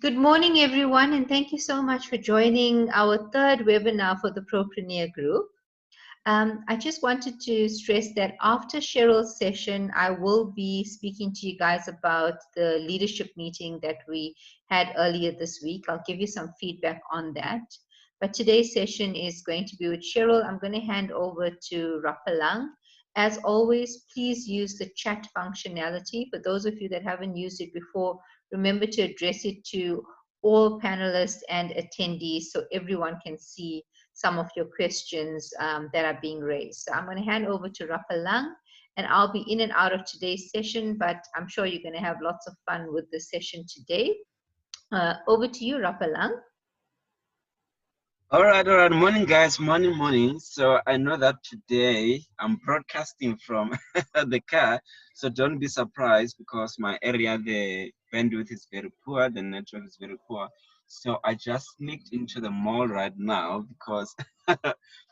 Good morning, everyone, and thank you so much for joining our third webinar for the PROPreneur group. I just wanted to stress that after Cheryl's session, I will be speaking to you guys about the leadership meeting that we had earlier this week. I'll give you some feedback on that. But today's session is going to be with Sheryl. I'm going to hand over to Rapalang. As always, please use the chat functionality. For those of you that haven't used it before, remember to address it to all panelists and attendees so everyone can see some of your questions that are being raised. So I'm going to hand over to Rapalang, and I'll be in and out of today's session, but I'm sure you're going to have lots of fun with the session today. Over to you, Rapalang. All right. Morning, guys. Morning. So I know that today I'm broadcasting from the car, so don't be surprised because my area, the bandwidth is very poor, the network is very poor. So I just sneaked into the mall right now because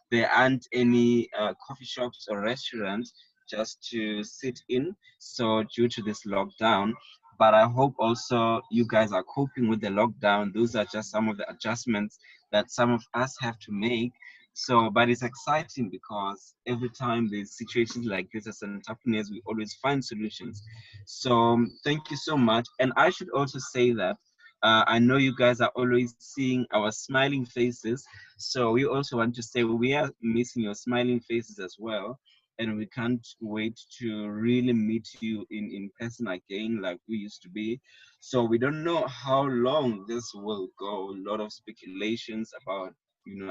there aren't any coffee shops or restaurants just to sit in. So due to this lockdown, but I hope also you guys are coping with the lockdown. Those are just some of the adjustments that some of us have to make. So, but it's exciting because every time there's situations like this as entrepreneurs, we always find solutions. So thank you so much. And I should also say that I know you guys are always seeing our smiling faces. So we also want to say we are missing your smiling faces as well. And we can't wait to really meet you in person again like we used to be. So we don't know how long this will go. A lot of speculations about,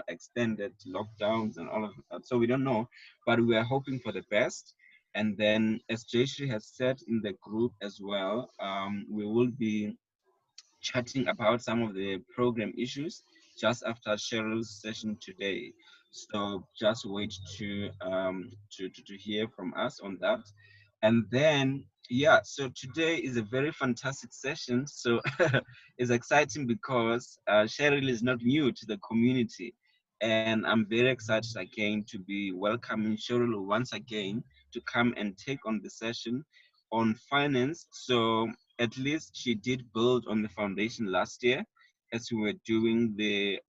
extended lockdowns and all of that. So we don't know, but we are hoping for the best. And then, as Jayshree has said in the group as well, we will be chatting about some of the program issues just after Cheryl's session today. So just wait to hear from us on that. And then, yeah, so today is a very fantastic session. So it's exciting because Cheryl is not new to the community. And I'm very excited again to be welcoming Cheryl once again to come and take on the session on finance. So at least she did build on the foundation last year as we were doing the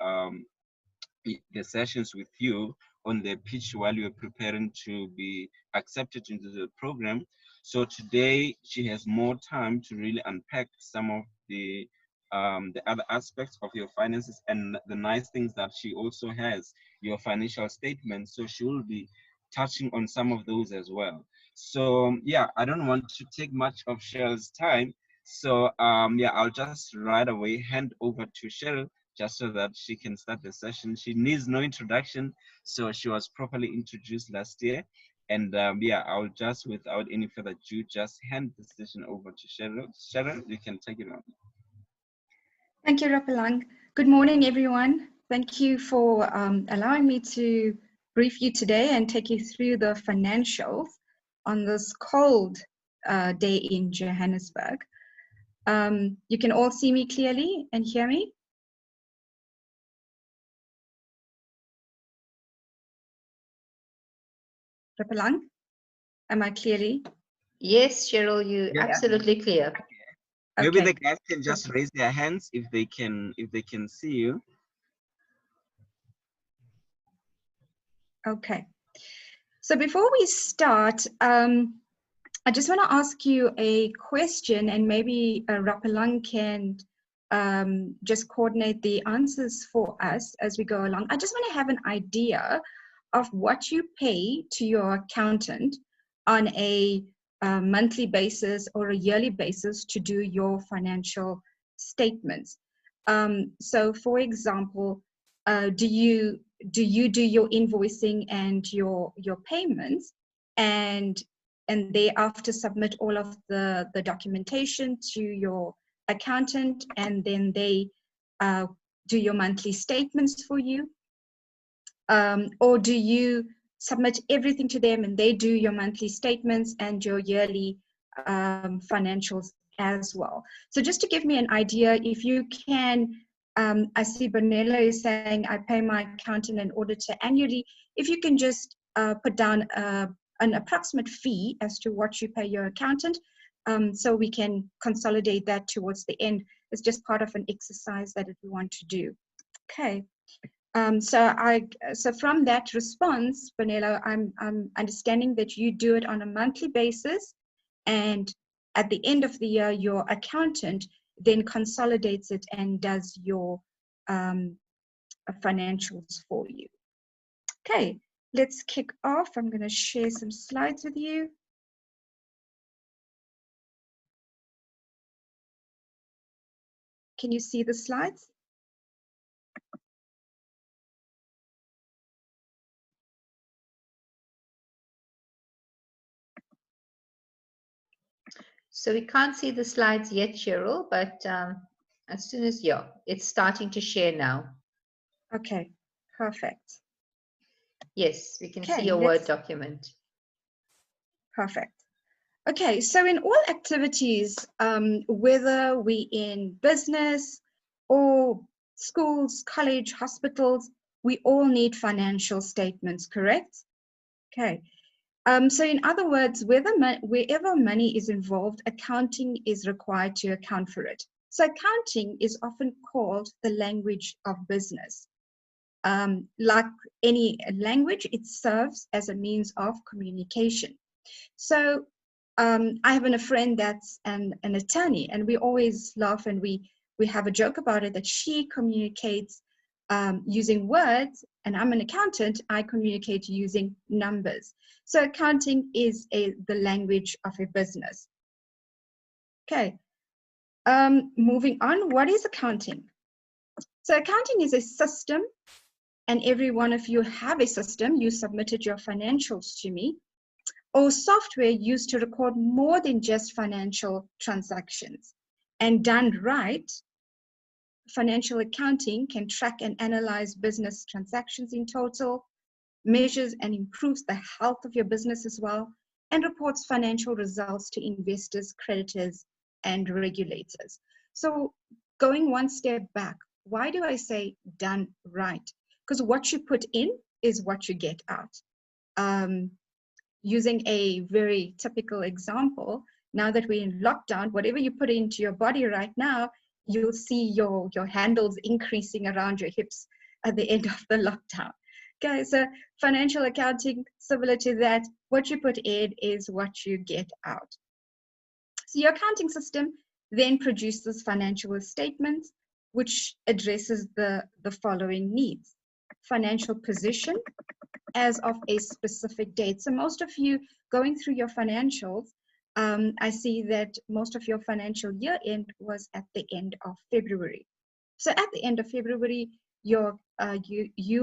sessions with you on the pitch while you were preparing to be accepted into the program. So today she has more time to really unpack some of the other aspects of your finances, and the nice things that she also has your financial statements. So she will be touching on some of those as well. So yeah, I don't want to take much of Cheryl's time. So yeah, I'll just right away hand over to Cheryl just so that she can start the session. She needs no introduction, so she was properly introduced last year. And yeah, I'll just, without any further ado, just hand the session over to Cheryl. Cheryl, you can take it on. Thank you, Rapalang. Good morning, everyone. Thank you for allowing me to brief you today and take you through the financials on this cold day in Johannesburg. You can all see me clearly and hear me? Rapalang, am I clearly? Yes, Cheryl, you're absolutely clear. Okay. Maybe the guys can just raise their hands if they can see you. Okay. So before we start, I just want to ask you a question, and maybe Rapalang can just coordinate the answers for us as we go along. I just want to have an idea of what you pay to your accountant on a monthly basis or a yearly basis to do your financial statements. So for example, do you do your invoicing and your payments, and thereafter submit all of the documentation to your accountant, and then they do your monthly statements for you? Or do you submit everything to them and they do your monthly statements and your yearly financials as well? So just to give me an idea, if you can, I see Bonella is saying I pay my accountant and auditor annually. If you can just put down an approximate fee as to what you pay your accountant, so we can consolidate that towards the end. It's just part of an exercise that we want to do. Okay. So from that response, Vanilla, I'm understanding that you do it on a monthly basis, and at the end of the year, your accountant then consolidates it and does your financials for you. Okay, let's kick off. I'm going to share some slides with you. Can you see the slides? So we can't see the slides yet, Cheryl, but as soon as it's starting to share now. Okay, perfect. Yes, we can see Okay, your Word document. Perfect. Okay, so in all activities, whether we in business or schools, college, hospitals, we all need financial statements, correct? Okay. So in other words, wherever money is involved, accounting is required to account for it. So accounting is often called the language of business. Like any language, it serves as a means of communication. So I have a friend that's an attorney, and we always laugh and we have a joke about it, that she communicates using words, and I'm an accountant, I communicate using numbers. So accounting is the language of a business. Okay, moving on, what is accounting? So accounting is a system, and every one of you have a system. You submitted your financials to me, or software used to record more than just financial transactions. And done right, financial accounting can track and analyze business transactions in total, measures and improves the health of your business as well, and reports financial results to investors, creditors, and regulators. So going one step back, why do I say done right? Because what you put in is what you get out. Using a very typical example, now that we're in lockdown, whatever you put into your body right now, you'll see your handles increasing around your hips at the end of the lockdown. Okay, so financial accounting, similar to that, what you put in is what you get out. So your accounting system then produces financial statements, which addresses the following needs: financial position, as of a specific date. So most of you going through your financials, I see that most of your financial year end was at the end of February. So at the end of February, you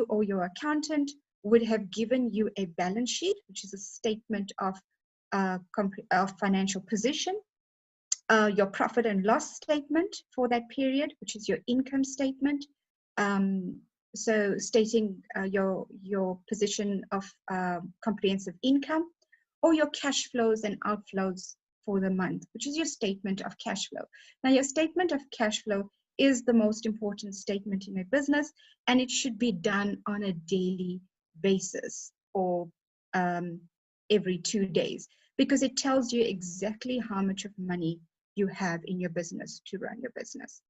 or your accountant would have given you a balance sheet, which is a statement of financial position, your profit and loss statement for that period, which is your income statement, so stating your position of comprehensive income, or your cash flows and outflows for the month, which is your statement of cash flow. Now, your statement of cash flow is the most important statement in a business, and it should be done on a daily basis or every 2 days, because it tells you exactly how much of money you have in your business to run your business.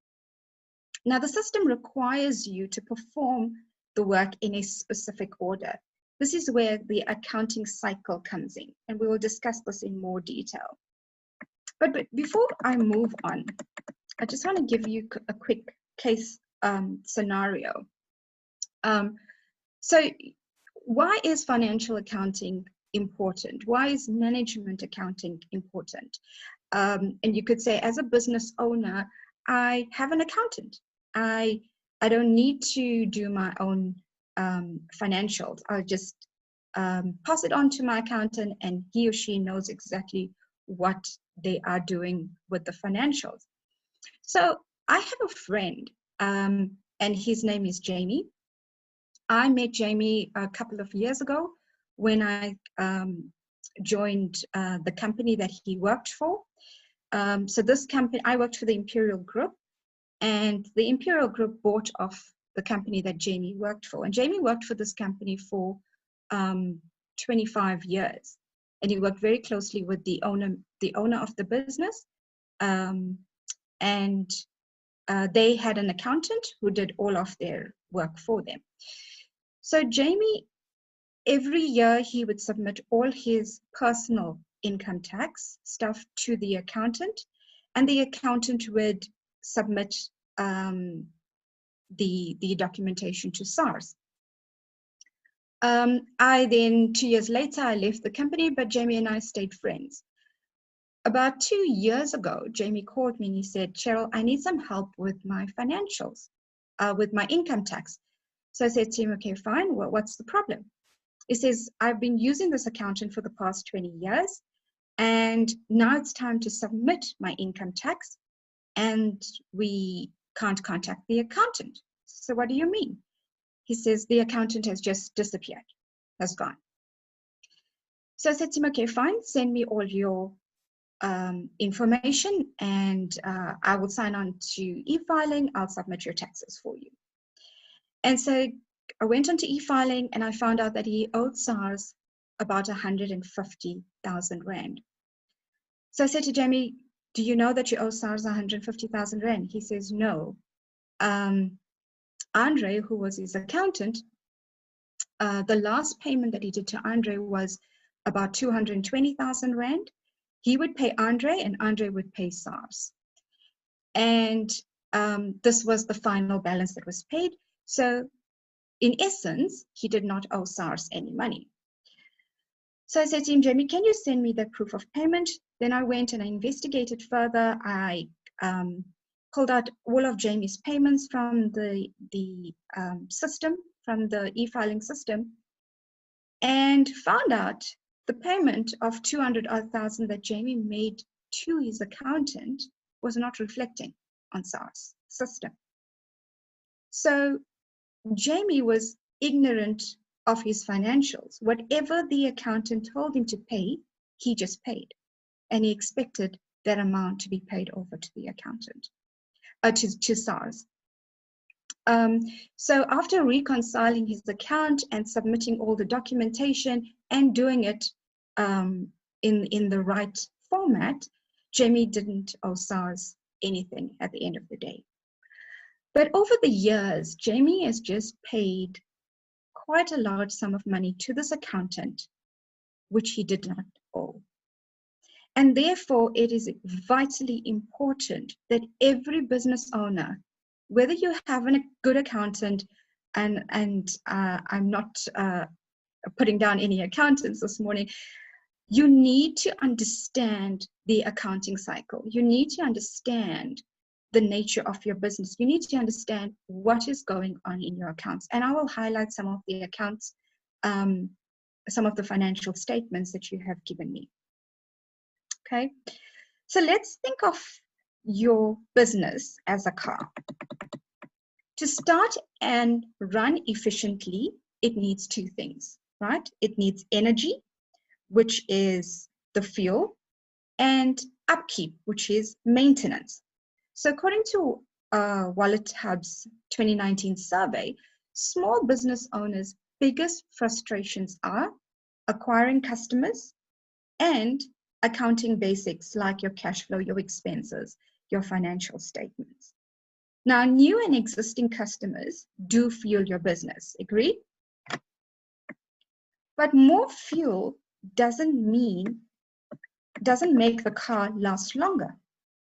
Now, the system requires you to perform the work in a specific order. This is where the accounting cycle comes in, and we will discuss this in more detail. But before I move on, I just want to give you a quick case scenario. So why is financial accounting important? Why is management accounting important? And you could say, as a business owner, I have an accountant. I don't need to do my own financials. I'll just pass it on to my accountant, and he or she knows exactly what they are doing with the financials. So I have a friend, and his name is Jamie. I met Jamie a couple of years ago when I joined the company that he worked for. So this company, I worked for the Imperial Group, and the Imperial Group bought off the company that Jamie worked for. And Jamie worked for this company for 25 years. and he worked very closely with the owner of the business. And they had an accountant who did all of their work for them. So Jamie, every year he would submit all his personal income tax stuff to the accountant, and the accountant would submit the documentation to SARS. I then, 2 years later, I left the company, but Jamie and I stayed friends. About 2 years ago, Jamie called me and he said, Sheryl, I need some help with my financials, with my income tax. So I said to him, okay, fine, well, what's the problem? He says, I've been using this accountant for the past 20 years, and now it's time to submit my income tax, and we can't contact the accountant. So what do you mean? He says, the accountant has just disappeared, has gone. So I said to him, okay, fine, send me all your information, and I will sign on to e-filing. I'll submit your taxes for you. And so I went on to e-filing, and I found out that he owed SARS about 150,000 Rand. So I said to Jamie, do you know that you owe SARS 150,000 Rand? He says, no. Andre, who was his accountant, the last payment that he did to Andre was about 220,000 Rand. He would pay Andre, and Andre would pay SARS. And this was the final balance that was paid. So in essence, he did not owe SARS any money. So I said to him, Jamie, can you send me that proof of payment? Then I went and I investigated further. I pulled out all of Jamie's payments from the system, from the e-filing system, and found out the payment of 200,000 that Jamie made to his accountant was not reflecting on SARS system. So Jamie was ignorant of his financials. Whatever the accountant told him to pay, he just paid. And he expected that amount to be paid over to the accountant, to SARS. So after reconciling his account and submitting all the documentation and doing it in the right format, Jamie didn't owe SARS anything at the end of the day. But over the years, Jamie has just paid quite a large sum of money to this accountant, which he did not owe. And therefore, it is vitally important that every business owner, whether you have a good accountant, and I'm not putting down any accountants this morning, you need to understand the accounting cycle. You need to understand the nature of your business. You need to understand what is going on in your accounts. And I will highlight some of the accounts, some of the financial statements that you have given me. Okay, so let's think of your business as a car. To start and run efficiently, it needs two things, right? It needs energy, which is the fuel, and upkeep, which is maintenance. So according to Wallet Hub's 2019 survey, small business owners' biggest frustrations are acquiring customers and accounting basics like your cash flow, your expenses, your financial statements. Now, new and existing customers do fuel your business, agree? But more fuel doesn't make the car last longer.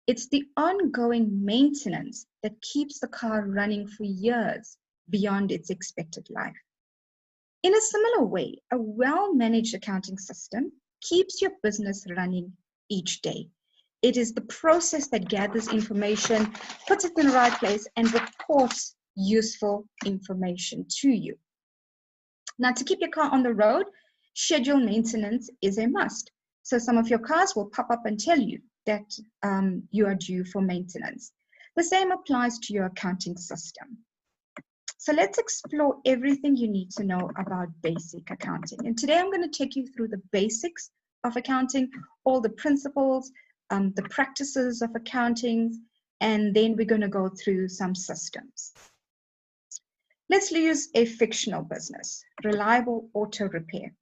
It's the ongoing maintenance that keeps the car running for years beyond its expected life. In a similar way, a well-managed accounting system keeps your business running each day. It is the process that gathers information, puts it in the right place, and reports useful information to you. Now, to keep your car on the road, scheduled maintenance is a must. So some of your cars will pop up and tell you that you are due for maintenance. The same applies to your accounting system. So let's explore everything you need to know about basic accounting. And today I'm going to take you through the basics of accounting, all the principles, the practices of accounting, and then we're going to go through some systems. Let's use a fictional business, Reliable Auto Repair.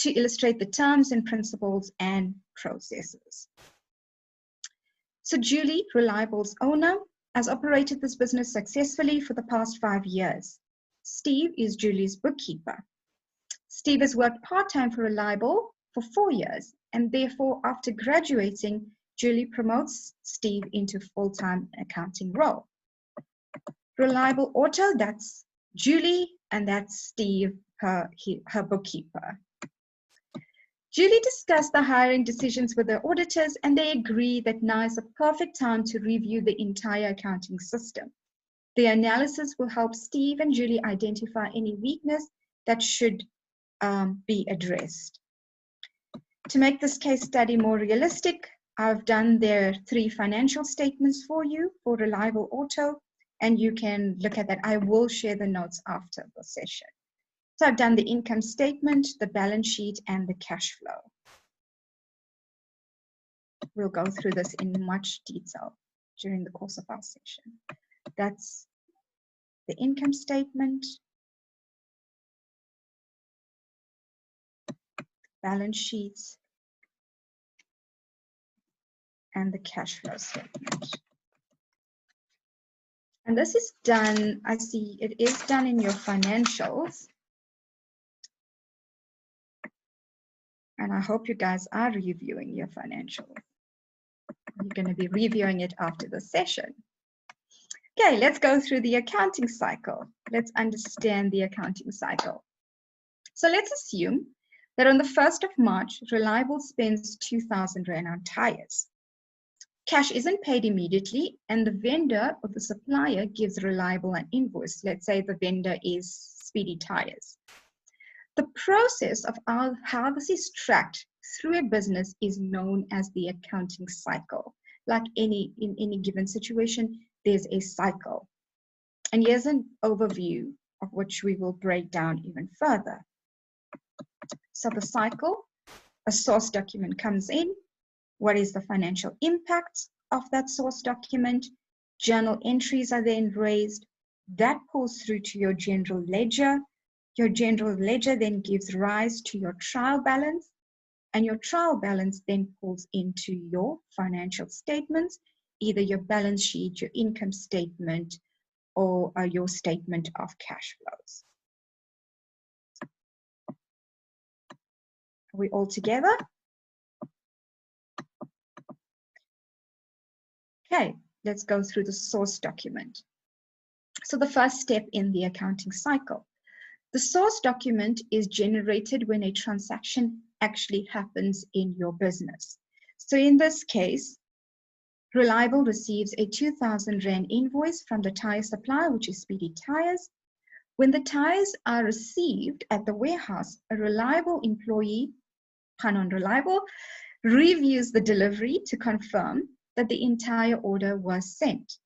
to illustrate the terms and principles and processes. So Julie, Reliable's owner, has operated this business successfully for the past 5 years. Steve is Julie's bookkeeper. Steve has worked part-time for Reliable for 4 years, and therefore, after graduating, Julie promotes Steve into full-time accounting role. Reliable Auto, that's Julie, and that's Steve, her bookkeeper. Julie discussed the hiring decisions with the auditors, and they agree that now is the perfect time to review the entire accounting system. The analysis will help Steve and Julie identify any weakness that should be addressed. To make this case study more realistic, I've done their 3 financial statements for you for Reliable Auto, and you can look at that. I will share the notes after the session. So I've done the income statement, the balance sheet, and the cash flow. We'll go through this in much detail during the course of our session. That's the income statement, balance sheets, and the cash flow statement. And this is done, I see it is done in your financials. And I hope you guys are reviewing your financials. You're going to be reviewing it after the session. Okay, let's go through the accounting cycle. Let's understand the accounting cycle. So let's assume that on the 1st of March, Reliable spends 2,000 Rand on tires. Cash isn't paid immediately, and the vendor or the supplier gives Reliable an invoice. Let's say the vendor is Speedy Tires. The process of how this is tracked through a business is known as the accounting cycle. Like in any given situation, there's a cycle. And here's an overview of which we will break down even further. So the cycle, a source document comes in. What is the financial impact of that source document? Journal entries are then raised. That pulls through to your general ledger. Your general ledger then gives rise to your trial balance, and your trial balance then pulls into your financial statements, either your balance sheet, your income statement, or your statement of cash flows. Are we all together? Okay, let's go through the source document. So the first step in the accounting cycle. The source document is generated when a transaction actually happens in your business. So in this case, Reliable receives a 2,000 Rand invoice from the tire supplier, which is Speedy Tires. When the tires are received at the warehouse, a Reliable employee, Reliable, reviews the delivery to confirm that the entire order was sent.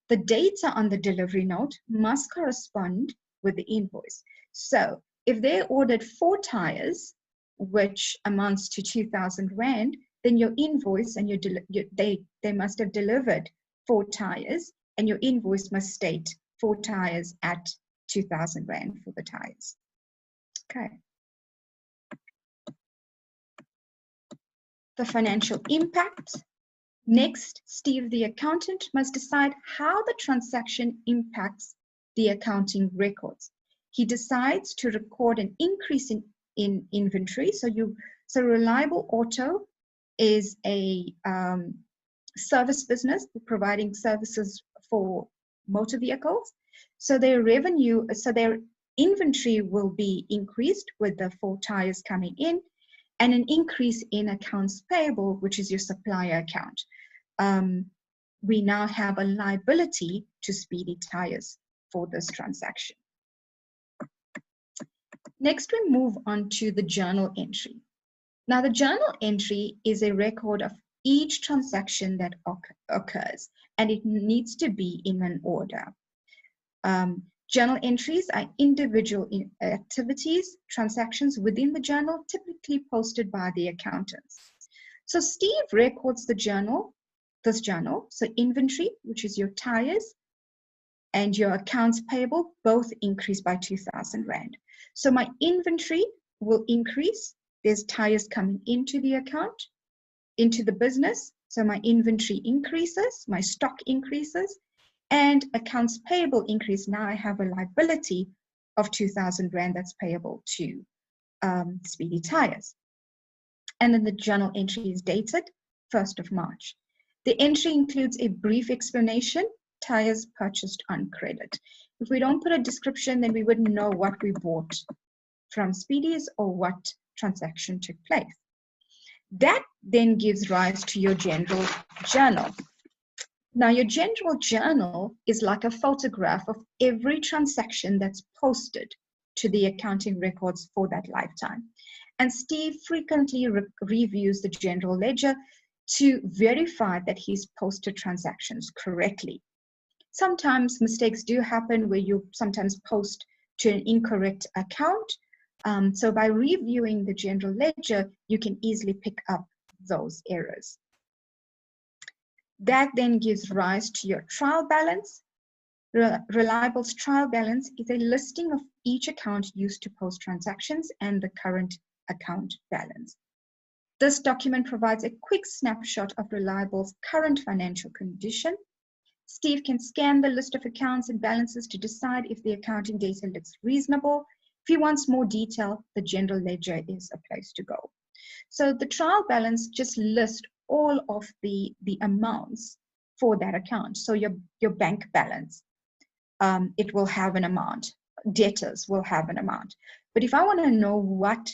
The data on the delivery note must correspond with the invoice. So if they ordered 4 tires, which amounts to 2,000 Rand, then your invoice and they must have delivered 4 tires, and your invoice must state 4 tires at 2,000 Rand for the tires. Okay. The financial impact. Next, Steve, the accountant, must decide how the transaction impacts the accounting records. He decides to record an increase in inventory. So Reliable Auto is a service business providing services for motor vehicles. So their revenue, so their inventory will be increased with the 4 tires coming in, and an increase in accounts payable, which is your supplier account. We now have a liability to Speedy Tires for this transaction. Next, we move on to the journal entry. Now, the journal entry is a record of each transaction that occurs, and it needs to be in an order. Journal entries are individual activities, transactions within the journal, typically posted by the accountants. So Steve records this journal, so inventory, which is your tires, and your accounts payable both increase by 2,000 Rand. So my inventory will increase there's tires coming into the account, into the business. So my inventory increases, my stock increases, and accounts payable increase. Now I have a liability of 2,000 Rand that's payable to Speedy Tires. And then the journal entry is dated 1st of March. The entry includes a brief explanation, tires purchased on credit. If we don't put a description, then we wouldn't know what we bought from Speedy's or what transaction took place. That then gives rise to your general journal. Now, your general journal is like a photograph of every transaction that's posted to the accounting records for that lifetime. And Steve frequently reviews the general ledger to verify that he's posted transactions correctly. Sometimes mistakes do happen where you sometimes post to an incorrect account. So by reviewing the general ledger, you can easily pick up those errors. That then gives rise to your trial balance. Reliable's trial balance is a listing of each account used to post transactions and the current account balance. This document provides a quick snapshot of Reliable's current financial condition. Steve can scan the list of accounts and balances to decide if the accounting data looks reasonable. If he wants more detail, the general ledger is a place to go. So the trial balance just lists all of the amounts for that account. So your bank balance, it will have an amount. Debtors will have an amount. But if I want to know what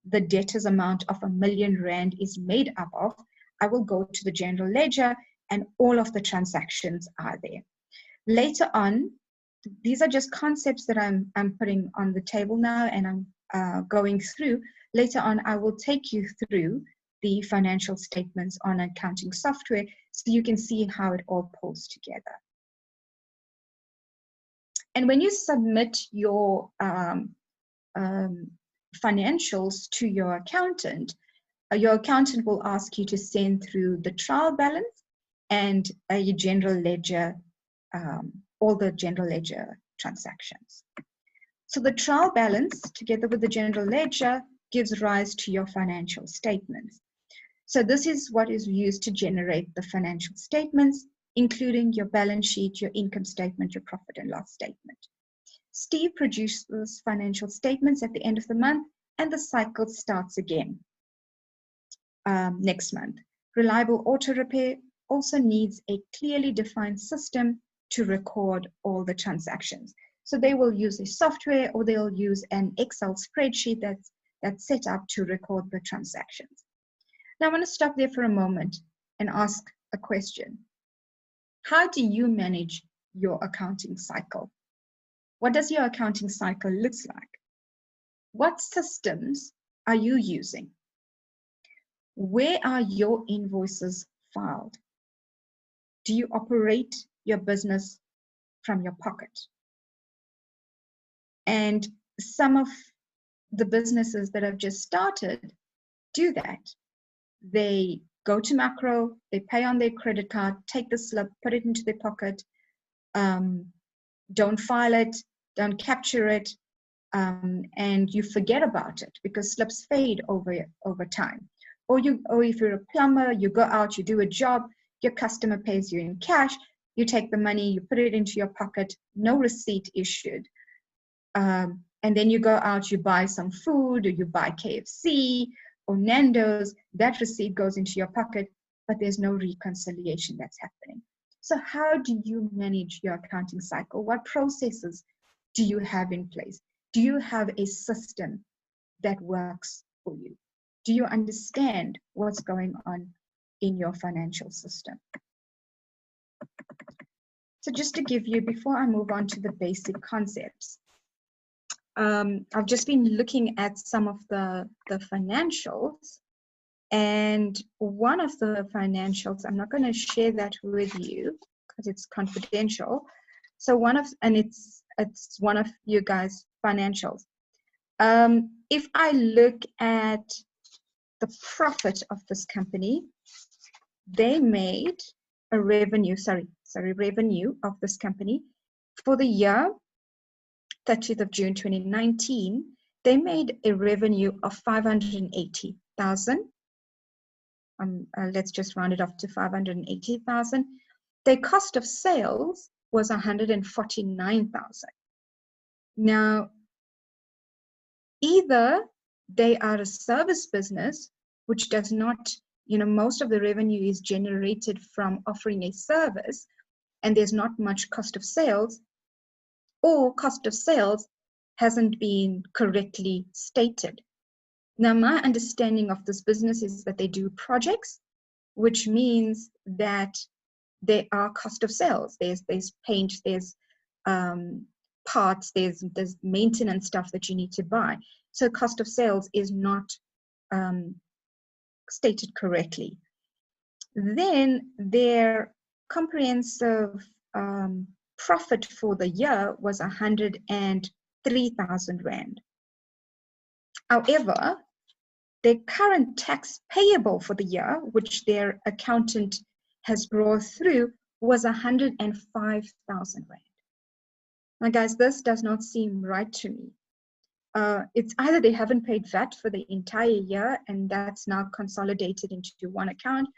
the debtors amount of R1,000,000 is made up of, I will go to the general ledger and all of the transactions are there. Later on, these are just concepts that I'm putting on the table now and I'm going through. Later on, I will take you through the financial statements on accounting software so you can see how it all pulls together. And when you submit your financials to your accountant will ask you to send through the trial balance and your general ledger, all the general ledger transactions. So the trial balance, together with the general ledger, gives rise to your financial statements. So this is what is used to generate the financial statements, including your balance sheet, your income statement, your profit and loss statement. Steve produces financial statements at the end of the month, and the cycle starts again next month. Reliable Auto Repair also needs a clearly defined system to record all the transactions. So they will use a software or they'll use an Excel spreadsheet that's set up to record the transactions. Now I want to stop there for a moment and ask a question. How do you manage your accounting cycle? What does your accounting cycle look like? What systems are you using? Where are your invoices filed? Do you operate your business from your pocket? And some of the businesses that have just started do that. They go to macro, they pay on their credit card, take the slip, put it into their pocket, don't file it, don't capture it, and you forget about it because slips fade over time. Or if you're a plumber, you go out, you do a job, your customer pays you in cash, you take the money, you put it into your pocket, no receipt issued. And then you go out, you buy some food, or you buy KFC or Nando's, that receipt goes into your pocket, but there's no reconciliation that's happening. So how do you manage your accounting cycle? What processes do you have in place? Do you have a system that works for you? Do you understand what's going on in your financial system? So just to give you, before I move on to the basic concepts, I've just been looking at some of the financials, and one of the financials, I'm not going to share that with you because it's confidential. So it's one of you guys' financials. If I look at the profit of this company, they made a revenue of this company for the year 30th of June 2019, they made a revenue of 580,000. Let's just round it off to 580,000. Their cost of sales was 149,000. Now, either they are a service business, which does not, most of the revenue is generated from offering a service, and there's not much cost of sales, or cost of sales hasn't been correctly stated. Now, my understanding of this business is that they do projects, which means that there are cost of sales. There's paint, there's parts, there's maintenance stuff that you need to buy. So cost of sales is not stated correctly. Then their comprehensive profit for the year was 103,000 Rand. However, their current tax payable for the year, which their accountant has brought through, was 105,000 Rand. Now, guys, this does not seem right to me. It's either they haven't paid VAT for the entire year and that's now consolidated into one account,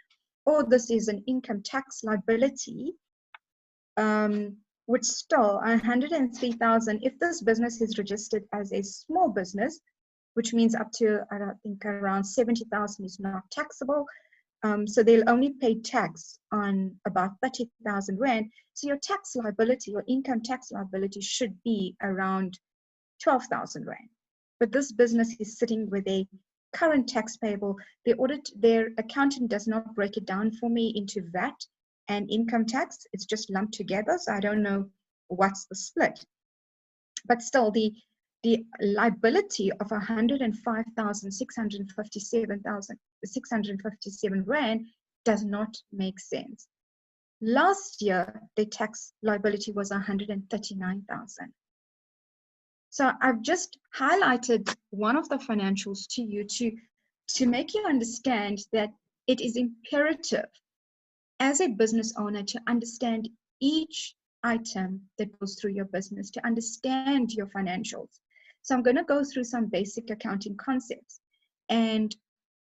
or this is an income tax liability, which still 103,000. If this business is registered as a small business, which means up to, I think, around 70,000 is not taxable. So they'll only pay tax on about 30,000 Rand. So your tax liability, your income tax liability, should be around 12,000 Rand. But this business is sitting with a current tax payable. Their accountant does not break it down for me into VAT and income tax. It's just lumped together. So I don't know what's the split. But still, the liability of 105,657 Rand does not make sense. Last year, the tax liability was 139,000. So I've just highlighted one of the financials to you to make you understand that it is imperative as a business owner to understand each item that goes through your business, to understand your financials. So I'm going to go through some basic accounting concepts. And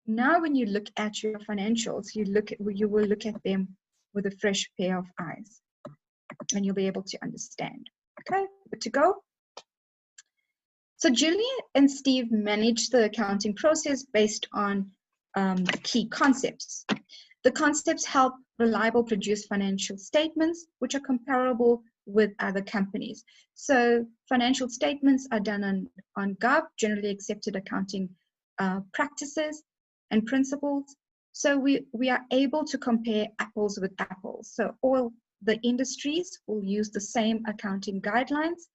now when you look at your financials, you will look at them with a fresh pair of eyes, and you'll be able to understand. Okay, good to go. So Julie and Steve manage the accounting process based on the key concepts. The concepts help reliable produce financial statements which are comparable with other companies. So financial statements are done on GAAP, generally accepted accounting practices and principles. So we are able to compare apples with apples. So all the industries will use the same accounting guidelines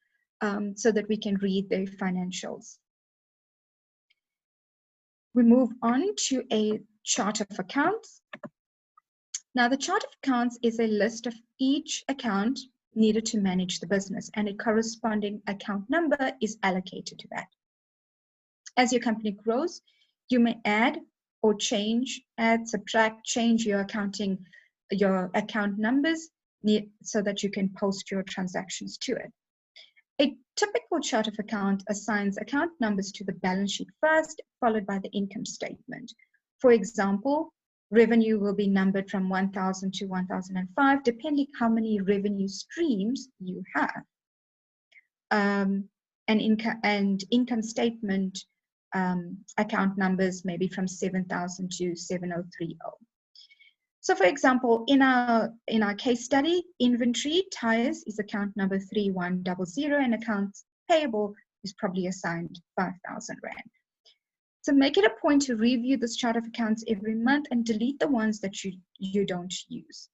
so that we can read their financials. We move on to a chart of accounts. Now, the chart of accounts is a list of each account needed to manage the business, and a corresponding account number is allocated to that. As your company grows, you may add or subtract, change your account numbers so that you can post your transactions to it. A typical chart of account assigns account numbers to the balance sheet first, followed by the income statement. For example, revenue will be numbered from 1,000 to 1,005, depending how many revenue streams you have. And income statement account numbers may be from 7,000 to 7,030. So for example, in our case study, inventory tires is account number 3100, and accounts payable is probably assigned 5,000 Rand. So make it a point to review this chart of accounts every month and delete the ones that you don't use.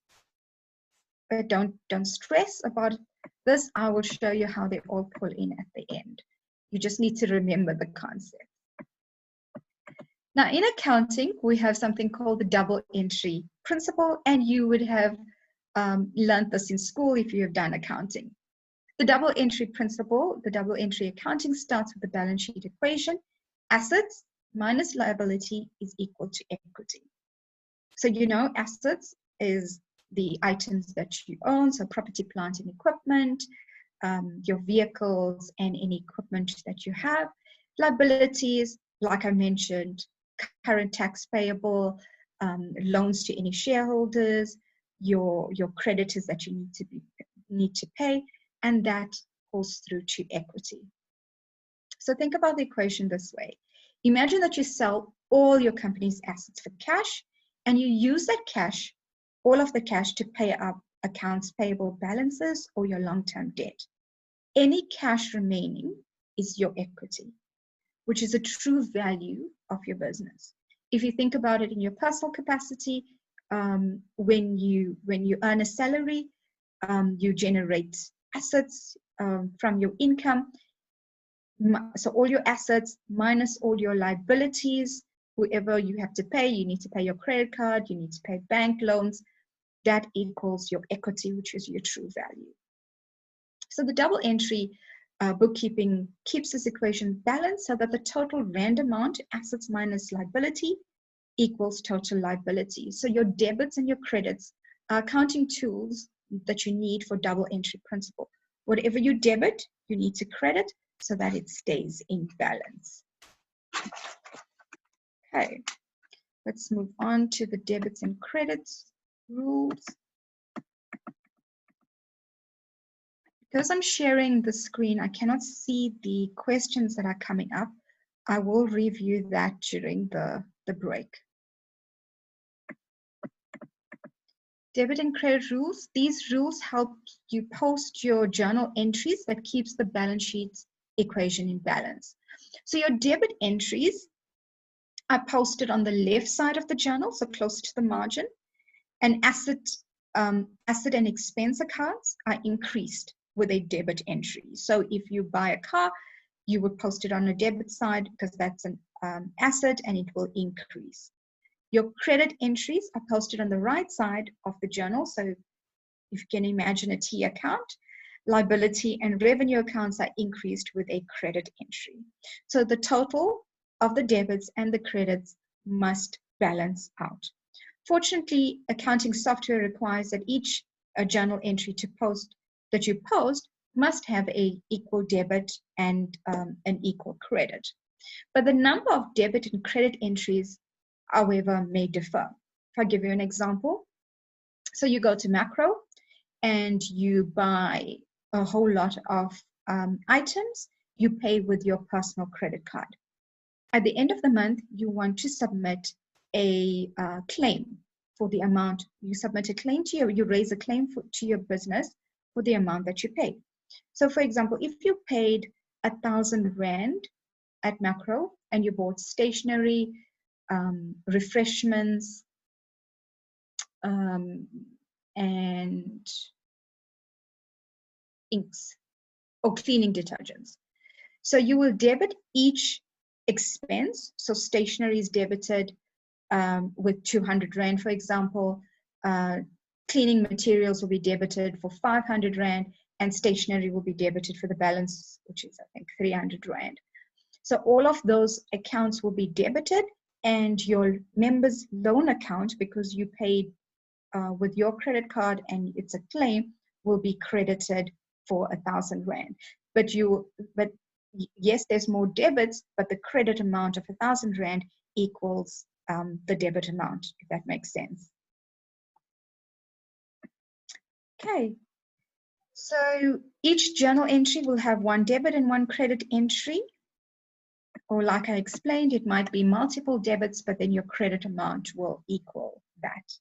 But don't stress about this. I will show you how they all pull in at the end. You just need to remember the concept. Now, in accounting, we have something called the double entry principle, and you would have learned this in school if you have done accounting. The double entry principle, the double entry accounting, starts with the balance sheet equation. Assets minus liability is equal to equity. So assets is the items that you own, so property, plant, and equipment, your vehicles, and any equipment that you have. Liabilities, like I mentioned, current tax payable, loans to any shareholders, your creditors that you need to pay, and that pulls through to equity. So think about the equation this way. Imagine that you sell all your company's assets for cash, and you use that cash, all of the cash, to pay up accounts payable balances or your long-term debt. Any cash remaining is your equity, which is a true value of your business. If you think about it in your personal capacity, when you earn a salary, you generate assets from your income. So all your assets minus all your liabilities, whoever you have to pay, you need to pay your credit card, you need to pay bank loans, that equals your equity, which is your true value. So the double entry bookkeeping keeps this equation balanced so that the total rand amount, assets minus liability, equals total liability. So your debits and your credits are accounting tools that you need for double entry principle. Whatever you debit, you need to credit so that it stays in balance. Okay, let's move on to the debits and credits rules. Because I'm sharing the screen, I cannot see the questions that are coming up. I will review that during the break. Debit and credit rules. These rules help you post your journal entries that keeps the balance sheet equation in balance. So your debit entries are posted on the left side of the journal, so close to the margin, and asset and expense accounts are increased with a debit entry. So if you buy a car, you would post it on the debit side because that's an asset and it will increase. Your credit entries are posted on the right side of the journal. So if you can imagine a T account, liability and revenue accounts are increased with a credit entry. So the total of the debits and the credits must balance out. Fortunately, accounting software requires that each journal entry that you post must have an equal debit and an equal credit. But the number of debit and credit entries, however, may differ. If I give you an example, so you go to Macro and you buy a whole lot of items, you pay with your personal credit card. At the end of the month, you want to submit a claim for the amount. You submit a claim you raise a claim to your business for the amount that you pay. So for example, if you paid 1,000 Rand at Macro and you bought stationery, refreshments, and inks or cleaning detergents. So you will debit each expense. So stationery is debited with 200 Rand, for example. Cleaning materials will be debited for 500 Rand, and stationery will be debited for the balance, which is, I think, 300 Rand. So all of those accounts will be debited, and your member's loan account, because you paid with your credit card and it's a claim, will be credited for 1,000 Rand. But yes, there's more debits, but the credit amount of 1,000 Rand equals the debit amount, if that makes sense. Okay, so each journal entry will have one debit and one credit entry. Or like I explained, it might be multiple debits, but then your credit amount will equal that.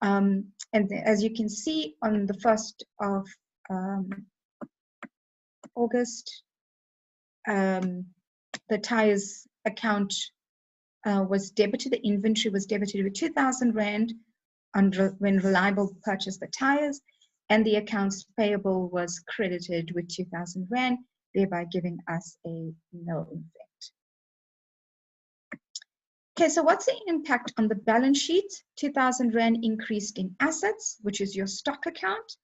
And as you can see, on the 1st of August, the tires account was debited, the inventory was debited with 2,000 Rand when Reliable purchased the tires, and the accounts payable was credited with 2,000 Rand, thereby giving us a nil effect. Okay, so what's the impact on the balance sheet? 2,000 Rand increased in assets, which is your stock account,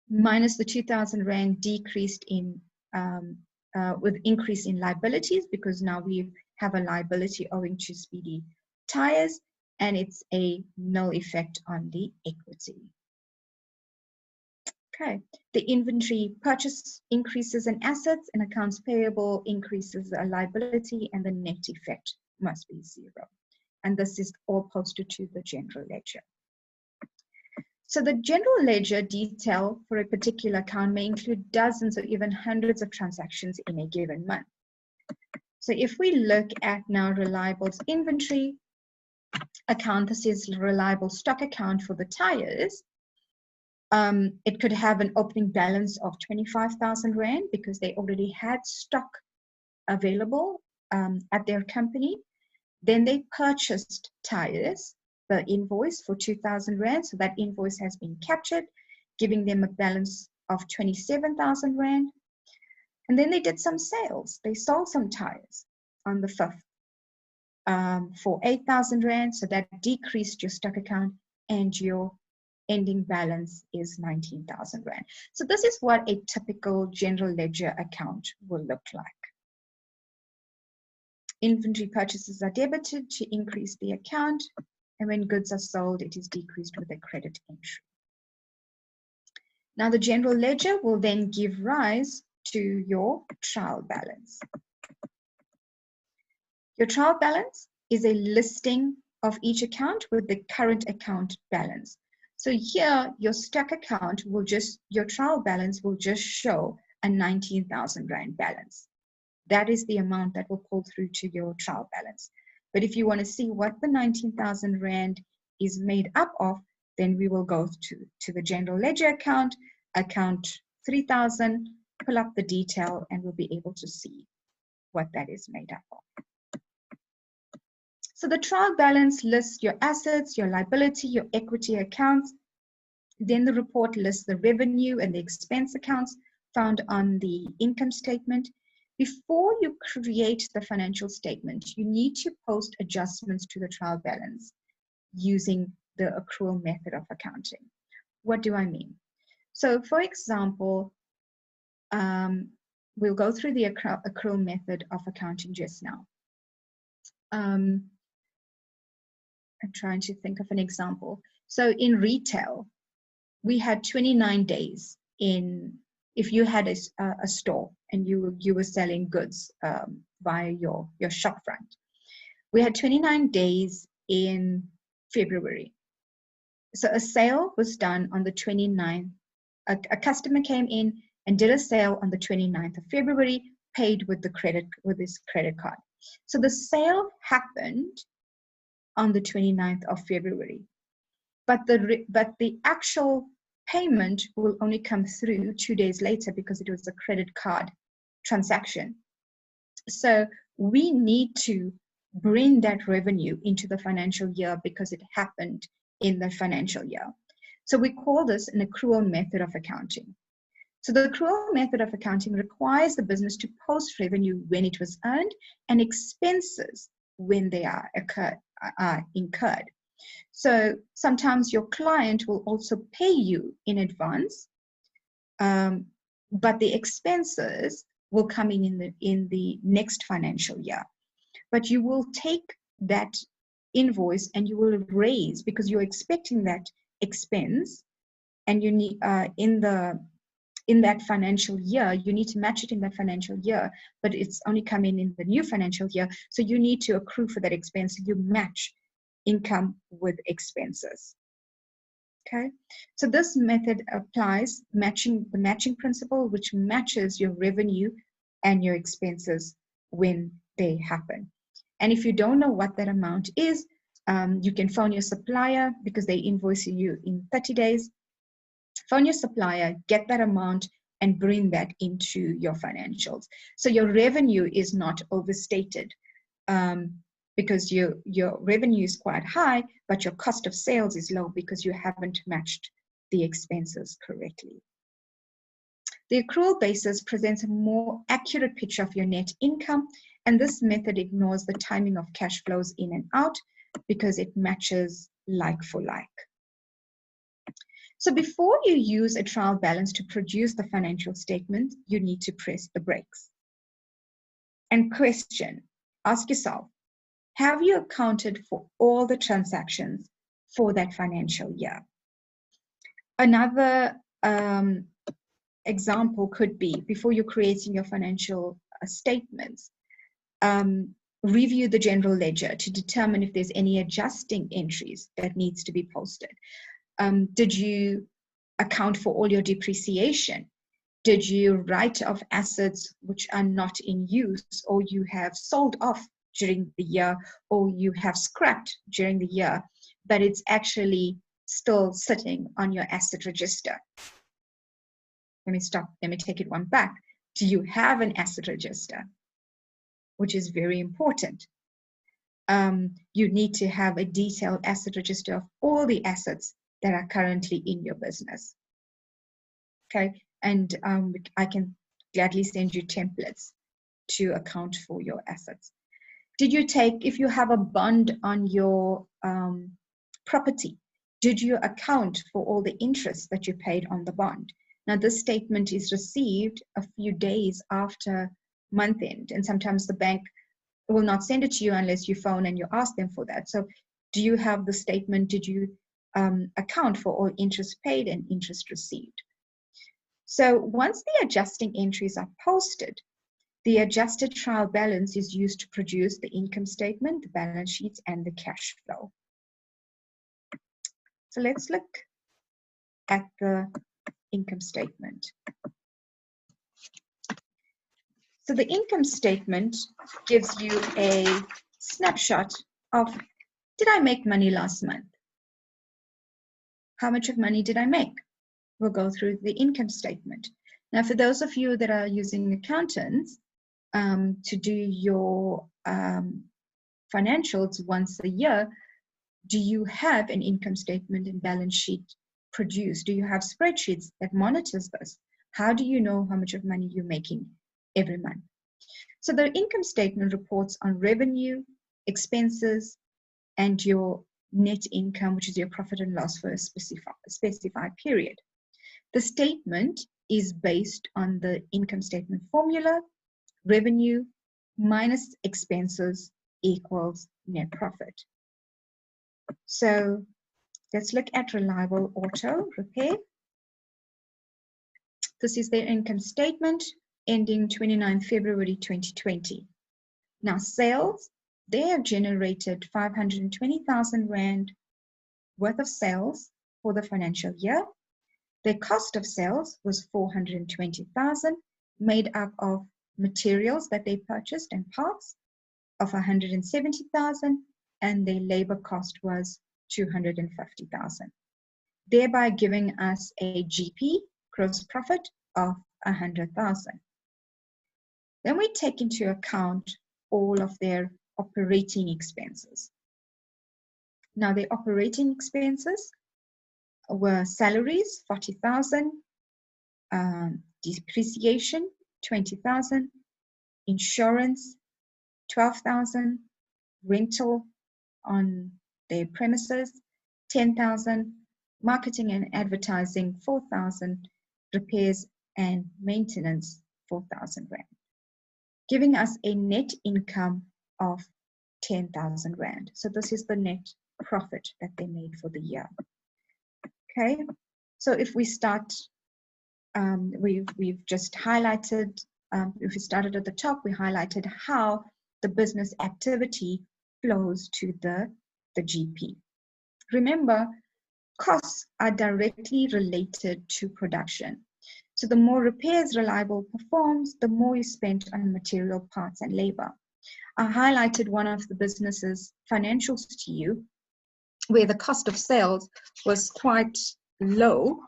minus the 2,000 Rand decreased in with increase in liabilities, because now we have a liability owing to Speedy Tires, and it's a null effect on the equity. Okay, the inventory purchase increases in assets and accounts payable increases a liability, and the net effect must be 0. And this is all posted to the general ledger. So the general ledger detail for a particular account may include dozens or even hundreds of transactions in a given month. So if we look at now Reliable's inventory account, this is Reliable stock account for the tires. It could have an opening balance of 25,000 Rand because they already had stock available at their company. Then they purchased tires, the invoice for 2,000 Rand. So that invoice has been captured, giving them a balance of 27,000 Rand. And then they did some sales. They sold some tires on the 5th for 8,000 Rand. So that decreased your stock account, and your ending balance is 19,000 Rand. So this is what a typical general ledger account will look like. Inventory purchases are debited to increase the account, and when goods are sold, it is decreased with a credit entry. Now the general ledger will then give rise to your trial balance. Your trial balance is a listing of each account with the current account balance. So here, your stock account will your trial balance will just show a 19,000 Rand balance. That is the amount that will pull through to your trial balance. But if you want to see what the 19,000 Rand is made up of, then we will go to the general ledger account 3,000, pull up the detail, and we'll be able to see what that is made up of. So the trial balance lists your assets, your liability, your equity accounts. Then the report lists the revenue and the expense accounts found on the income statement. Before you create the financial statement, you need to post adjustments to the trial balance using the accrual method of accounting. What do I mean? So for example, we'll go through the accrual method of accounting just now. I'm trying to think of an example. So in retail, we had 29 days if you had a store and you were selling goods via your shop front. We had 29 days in February. So a sale was done on the 29th. A customer came in and did a sale on the 29th of February, paid with his credit card. So the sale happened on the 29th of February, but the actual payment will only come through 2 days later because it was a credit card transaction. So we need to bring that revenue into the financial year because it happened in the financial year. So we call this an accrual method of accounting. So the accrual method of accounting requires the business to post revenue when it was earned and expenses when they are incurred. So sometimes your client will also pay you in advance, but the expenses will come in the next financial year. But you will take that invoice and you will raise because you're expecting that expense, and you need in that financial year, you need to match it in that financial year, but it's only coming in the new financial year. So you need to accrue for that expense. You match income with expenses. Okay, so this method applies the matching principle, which matches your revenue and your expenses when they happen. And if you don't know what that amount is, you can phone your supplier because they invoice you in 30 days. Phone your supplier, get that amount, and bring that into your financials. So your revenue is not overstated because your revenue is quite high, but your cost of sales is low because you haven't matched the expenses correctly. The accrual basis presents a more accurate picture of your net income, and this method ignores the timing of cash flows in and out because it matches like for like. So before you use a trial balance to produce the financial statement, you need to press the brakes. And ask yourself, have you accounted for all the transactions for that financial year? Another example could be, before you're creating your financial statements, review the general ledger to determine if there's any adjusting entries that needs to be posted. Did you account for all your depreciation? Did you write off assets which are not in use, or you have sold off during the year, or you have scrapped during the year, but it's actually still sitting on your asset register? Let me stop. Let me take it one back. Do you have an asset register? Which is very important. You need to have a detailed asset register of all the assets that are currently in your business. Okay, and I can gladly send you templates to account for your assets. Did you take, if you have a bond on your property, did you account for all the interest that you paid on the bond? Now, this statement is received a few days after month end, and sometimes the bank will not send it to you unless you phone and you ask them for that. So do you have the statement? Did you account for all interest paid and interest received? So once the adjusting entries are posted, the adjusted trial balance is used to produce the income statement, the balance sheets, and the cash flow. So let's look at the income statement. So the income statement gives you a snapshot of, did I make money last month? How much of money did I make? We'll go through the income statement. Now, for those of you that are using accountants to do your financials once a year, do you have an income statement and balance sheet produced? Do you have spreadsheets that monitors this? How do you know how much of money you're making every month? So the income statement reports on revenue, expenses, and your net income, which is your profit and loss for a specified period. The statement is based on the income statement formula: revenue minus expenses equals net profit. So let's look at Reliable Auto Repair. This is their income statement ending 29 February 2020. Now, sales, they have generated 520,000 Rand worth of sales for the financial year. Their cost of sales was 420,000, made up of materials that they purchased and parts of 170,000, and their labor cost was 250,000, thereby giving us a GP, gross profit, of 100,000. Then we take into account all of their operating expenses. Now, their operating expenses were salaries, 40,000, depreciation, 20,000, insurance, 12,000, rental on their premises, 10,000, marketing and advertising, 4,000, repairs and maintenance, 4,000 Rand, giving us a net income of 10,000 Rand. So this is the net profit that they made for the year. Okay, so if we start, we've just highlighted, if we started at the top, we highlighted how the business activity flows to the GP. Remember, costs are directly related to production. So the more repairs Reliable performs, the more you spend on material, parts, and labor. I highlighted one of the business's financials to you, where the cost of sales was quite low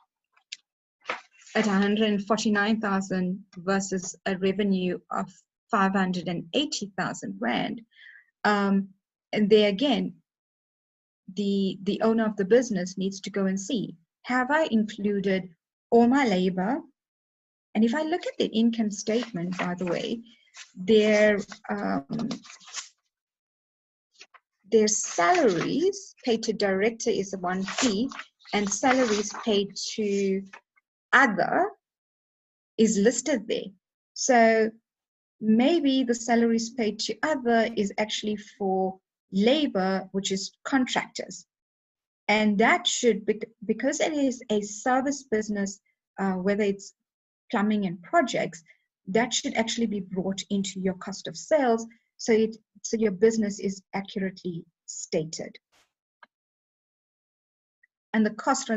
at 149,000 versus a revenue of 580,000 Rand. And there again, the owner of the business needs to go and see, have I included all my labor? And if I look at the income statement, by the way, their salaries paid to director is a 1P, and salaries paid to other is listed there. So maybe the salaries paid to other is actually for labor, which is contractors. And that should be, because it is a service business whether it's plumbing and projects, that should actually be brought into your cost of sales, so your business is accurately stated. And the costs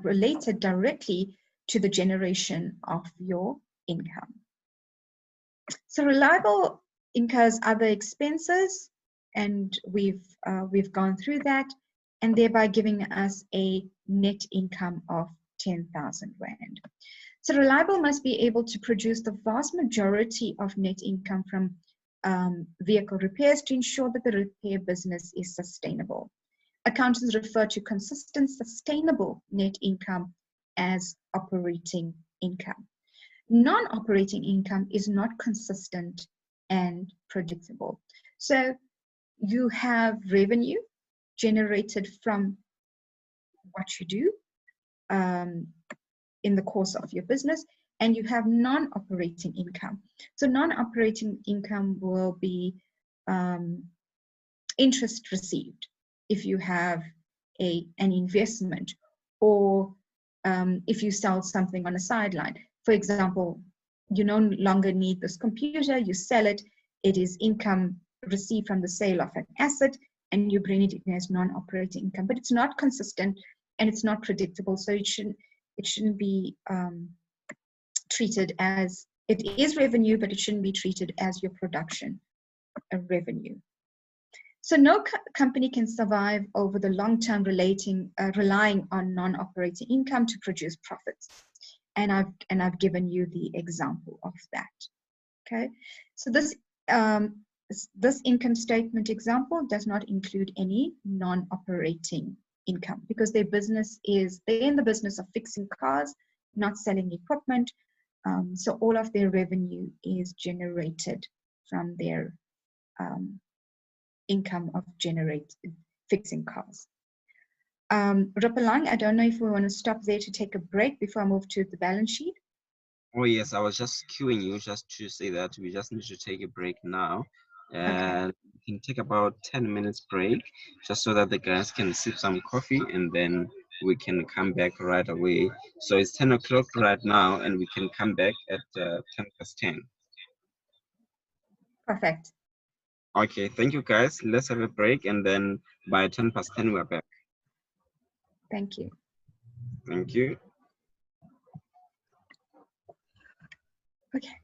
related directly to the generation of your income. So reliable incurs other expenses, and we've gone through that, and thereby giving us a net income of 10,000 Rand. So reliable must be able to produce the vast majority of net income from vehicle repairs to ensure that the repair business is sustainable. Accountants refer to consistent, sustainable net income as operating income. Non-operating income is not consistent and predictable. So you have revenue generated from what you do in the course of your business, and you have non-operating income. So non-operating income will be interest received if you have an investment, or if you sell something on a sideline. For example, you no longer need this computer, you sell it, it is income received from the sale of an asset, and you bring it in as non-operating income. But it's not consistent and it's not predictable, so it shouldn't be treated as, it is revenue, but it shouldn't be treated as your production revenue. So no company can survive over the long term relying on non-operating income to produce profits. And I've given you the example of that. Okay, so this income statement example does not include any non-operating income, because they're in the business of fixing cars, not selling equipment. So all of their revenue is generated from their income of fixing cars. Rapalang, I don't know if we want to stop there to take a break before I move to the balance sheet. Oh yes, I was just cueing you just to say that we just need to take a break now, and we can take about 10 minutes break just so that the guys can sip some coffee, and then we can come back right away. So it's 10 o'clock right now, and we can come back at 10:10. Perfect. Okay, thank you guys. Let's have a break, and then by 10:10 we're back. Thank you. Thank you. Okay.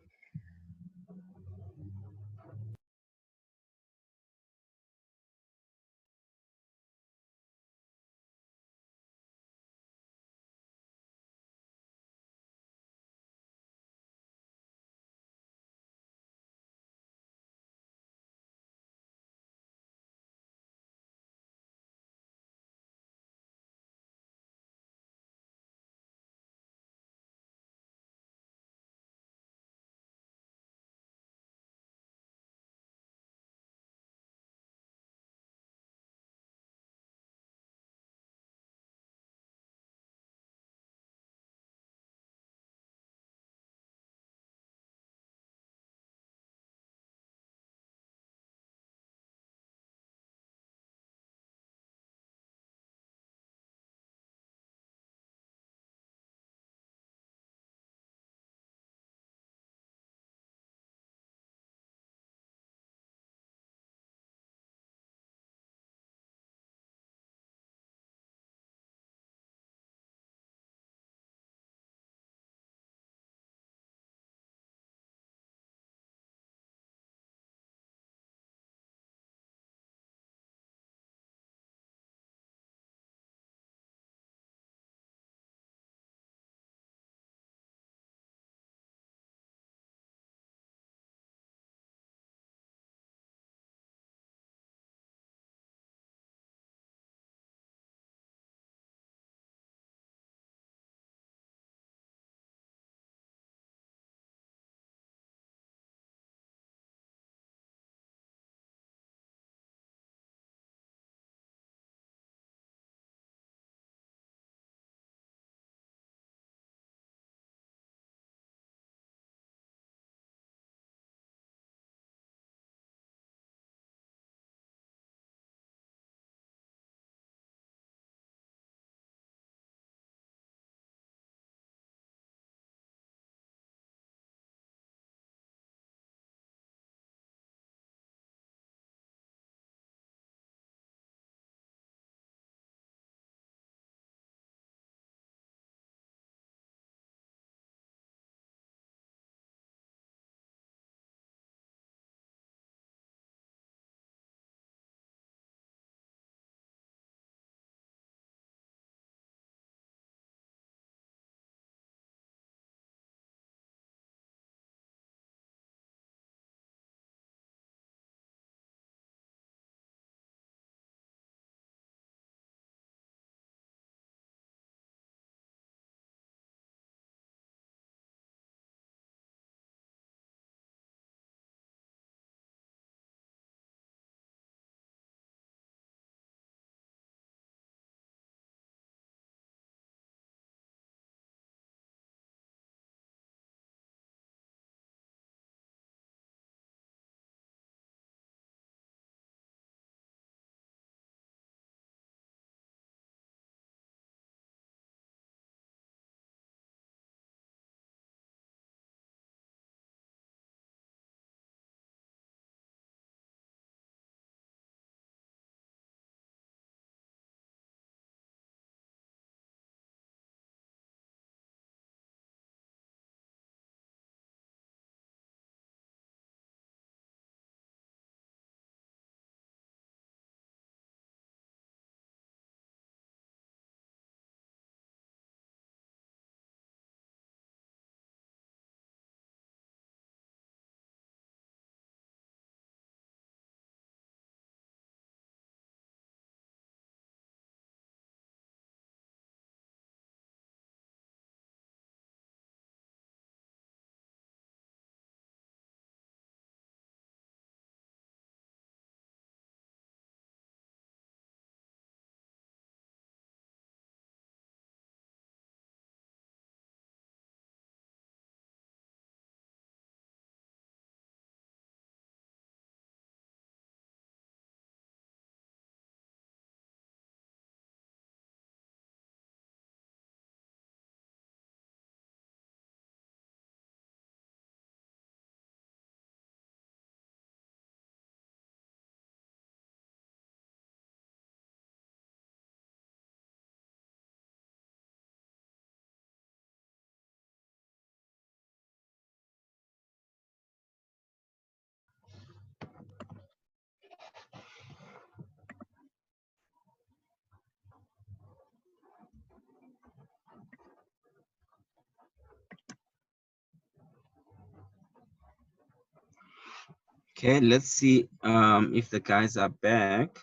Okay, let's see if the guys are back.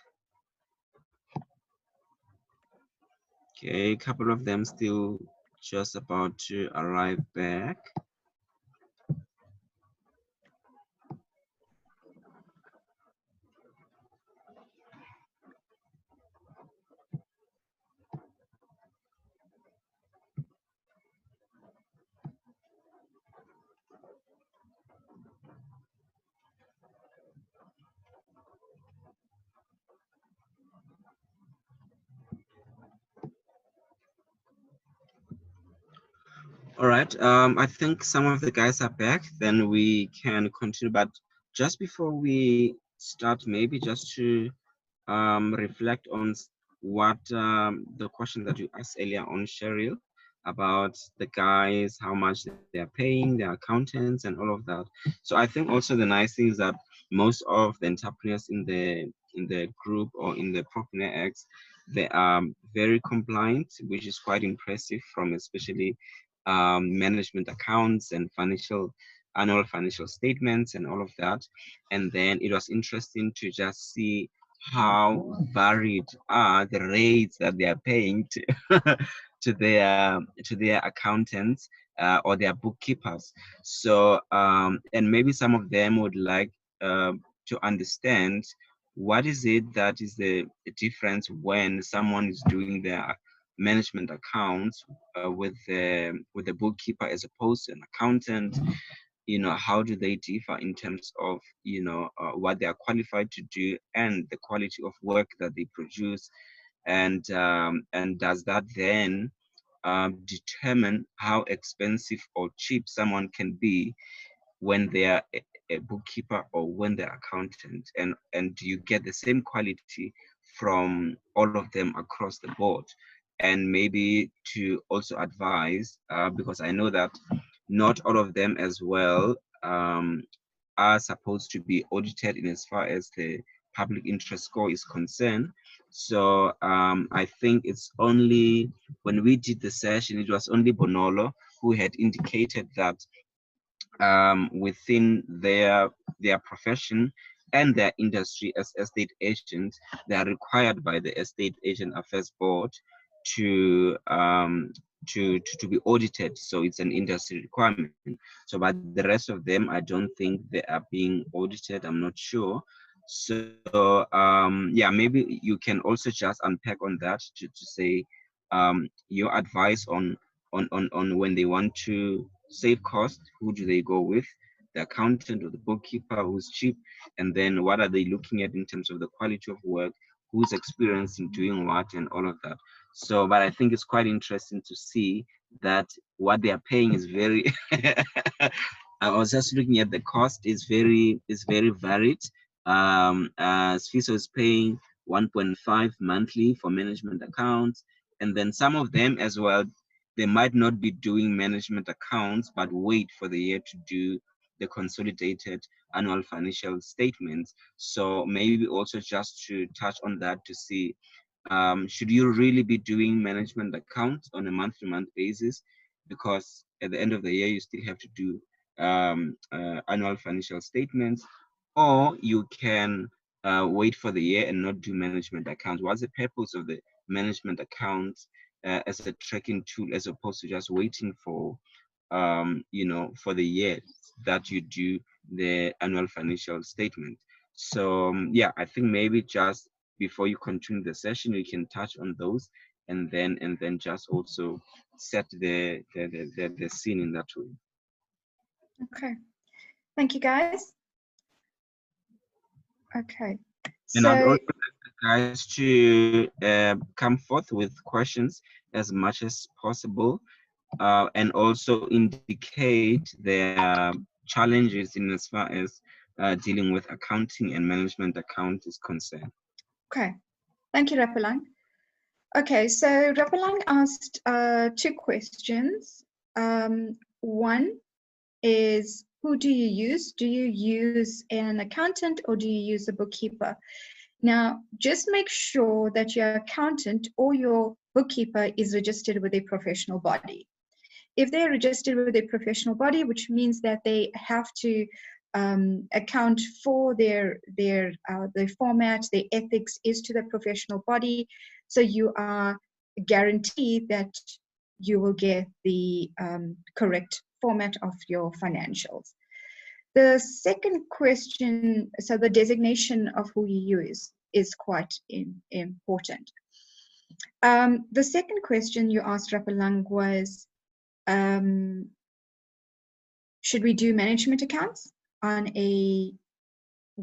Okay, a couple of them still just about to arrive back. All right, I think some of the guys are back, then we can continue. But just before we start, maybe just to reflect on what the question that you asked earlier on, Sheryl, about the guys, how much they are paying, their accountants, and all of that. So I think also the nice thing is that most of the entrepreneurs in the group or in the PROPreneurX, they are very compliant, which is quite impressive from especially management accounts and annual financial statements and all of that. And then it was interesting to just see how varied are the rates that they are paying to, to their accountants or their bookkeepers. So and maybe some of them would like to understand what is it that is the difference when someone is doing their management accounts with the bookkeeper as opposed to an accountant. You know, how do they differ in terms of, you know, what they are qualified to do and the quality of work that they produce, and does that then determine how expensive or cheap someone can be when they are a bookkeeper or when they're accountant, and do you get the same quality from all of them across the board? And maybe to also advise, because I know that not all of them as well are supposed to be audited in as far as the public interest score is concerned. So I think it's only when we did the session, it was only Bonolo who had indicated that within their profession and their industry as estate agents, they are required by the Estate Agent Affairs Board to to be audited. So it's an industry requirement. So, but the rest of them, I don't think they are being audited. I'm not sure. So yeah, maybe you can also just unpack on that to say your advice on when they want to save cost, who do they go with? The accountant or the bookkeeper who's cheap? And then what are they looking at in terms of the quality of work? Who's experienced in doing what and all of that? So, but I think it's quite interesting to see that what they are paying is very I was just looking at the cost is very varied. Sfiso is paying 1.5 monthly for management accounts, and then some of them as well, they might not be doing management accounts, but wait for the year to do the consolidated annual financial statements. So maybe also just to touch on that to see, should you really be doing management accounts on a month-to-month basis? Because at the end of the year, you still have to do annual financial statements, or you can wait for the year and not do management accounts. What's the purpose of the management accounts as a tracking tool, as opposed to just waiting for you know, for the year that you do the annual financial statement? So yeah, I think maybe just before you continue the session, you can touch on those, and then just also set the scene in that way. Okay, thank you guys. Okay, And I'd also so like the guys to come forth with questions as much as possible, and also indicate their challenges in as far as dealing with accounting and management account is concerned. okay, thank you, Rapalang. Okay, so Rapalang asked two questions. One is, who do you use? Do you use an accountant or do you use a bookkeeper? Now, just make sure that your accountant or your bookkeeper is registered with a professional body. If they're registered with a professional body, which means that they have to account for their format, their ethics is to the professional body. So you are guaranteed that you will get the correct format of your financials. The second question, so the designation of who you use is quite important. The second question you asked, Rapalang, was should we do management accounts on a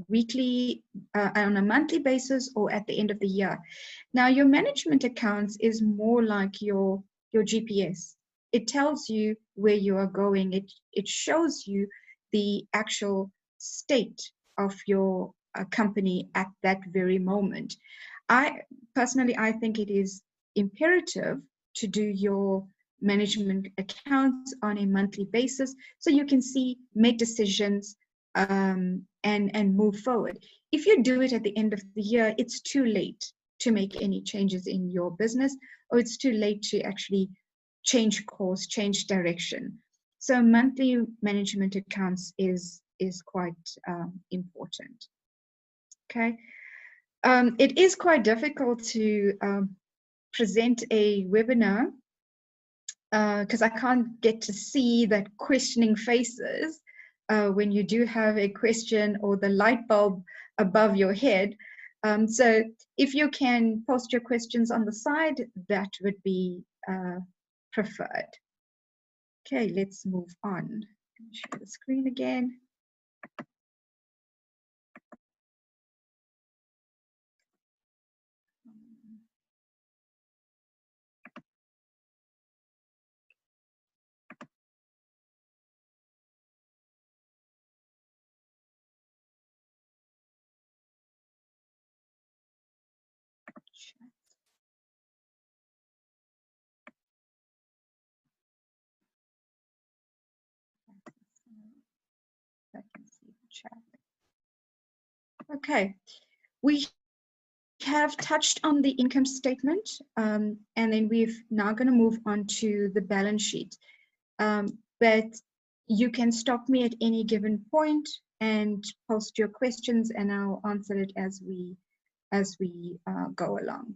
weekly, on a monthly basis, or at the end of the year? Now, your management accounts is more like your GPS. It tells you where you are going. It shows you the actual state of your company at that very moment. I personally think it is imperative to do your management accounts on a monthly basis so you can see, make decisions, and move forward. If you do it at the end of the year, it's too late to make any changes in your business, or it's too late to actually change course, change direction. So monthly management accounts is quite important. Okay. It is quite difficult to present a webinar because I can't get to see that questioning faces when you do have a question or the light bulb above your head. So if you can post your questions on the side, that would be preferred. Okay, let's move on. Share the screen again. I can see the chat. Okay, we have touched on the income statement, and then we're now going to move on to the balance sheet. But you can stop me at any given point and post your questions, and I'll answer it as we go along.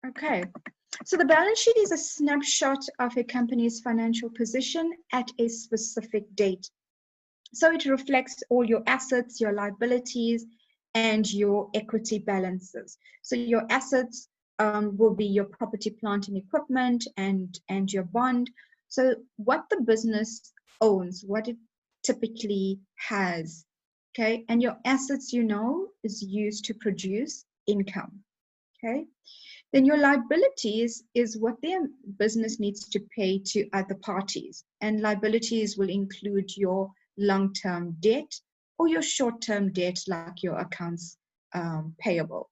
Okay, so the balance sheet is a snapshot of a company's financial position at a specific date. So it reflects all your assets, your liabilities, and your equity balances. So your assets will be your property, plant, and equipment, and your bond. So what the business owns, what it typically has, okay? And your assets, you know, is used to produce income, okay? Then your liabilities is what their business needs to pay to other parties. And liabilities will include your long-term debt or your short-term debt, like your accounts payable.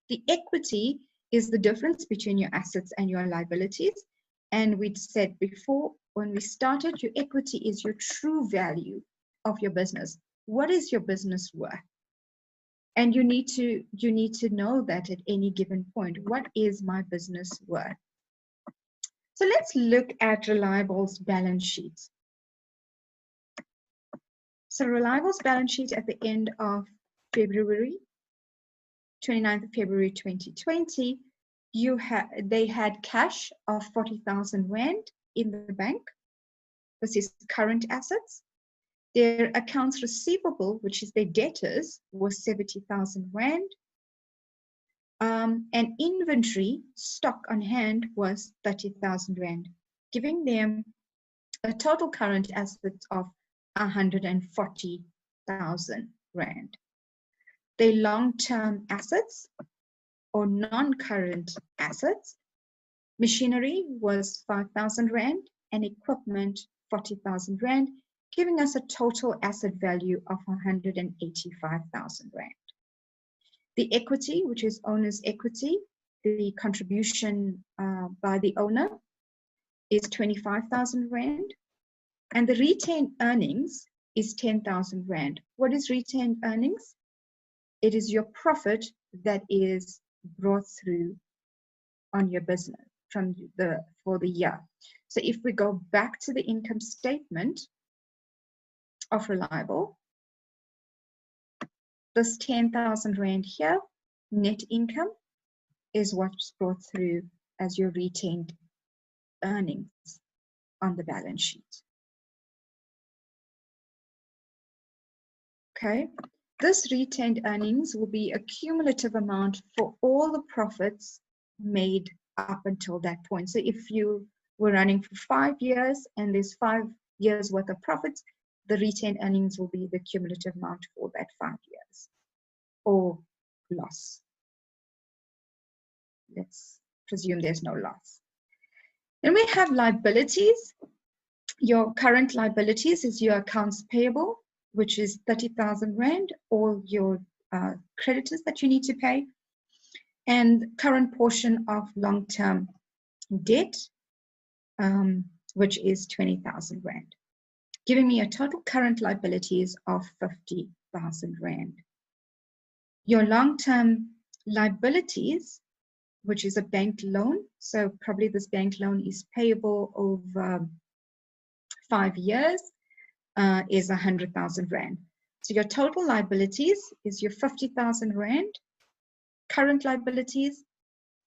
The equity is the difference between your assets and your liabilities. And we'd said before, when we started, your equity is your true value of your business. What is your business worth? And you need to know that at any given point. What is my business worth? So let's look at Reliable's balance sheet. So Reliable's balance sheet at the end of February, 29th of February 2020, they had cash of 40,000 Rand in the bank. This is current assets. Their accounts receivable, which is their debtors, was 70,000 Rand. And inventory stock on hand was 30,000 Rand, giving them a total current assets of 140,000 Rand. Their long-term assets or non-current assets, machinery was 5,000 Rand and equipment 40,000 Rand, giving us a total asset value of 185,000 Rand. The equity, which is owner's equity, the contribution by the owner is 25,000 Rand. And the retained earnings is 10,000 Rand. What is retained earnings? It is your profit that is brought through on your business for the year. So if we go back to the income statement of Reliable, this 10,000 Rand here, net income, is what's brought through as your retained earnings on the balance sheet. Okay, this retained earnings will be a cumulative amount for all the profits made up until that point. So if you were running for 5 years and there's 5 years worth of profits, the retained earnings will be the cumulative amount for that 5 years, or loss. Let's presume there's no loss. Then we have liabilities. Your current liabilities is your accounts payable, which is 30,000 Rand, all your creditors that you need to pay, and current portion of long-term debt, which is 20,000 Rand, giving me a total current liabilities of 50,000 Rand. Your long-term liabilities, which is a bank loan, so probably this bank loan is payable over 5 years, is 100,000 Rand. So your total liabilities is your 50,000 Rand, current liabilities,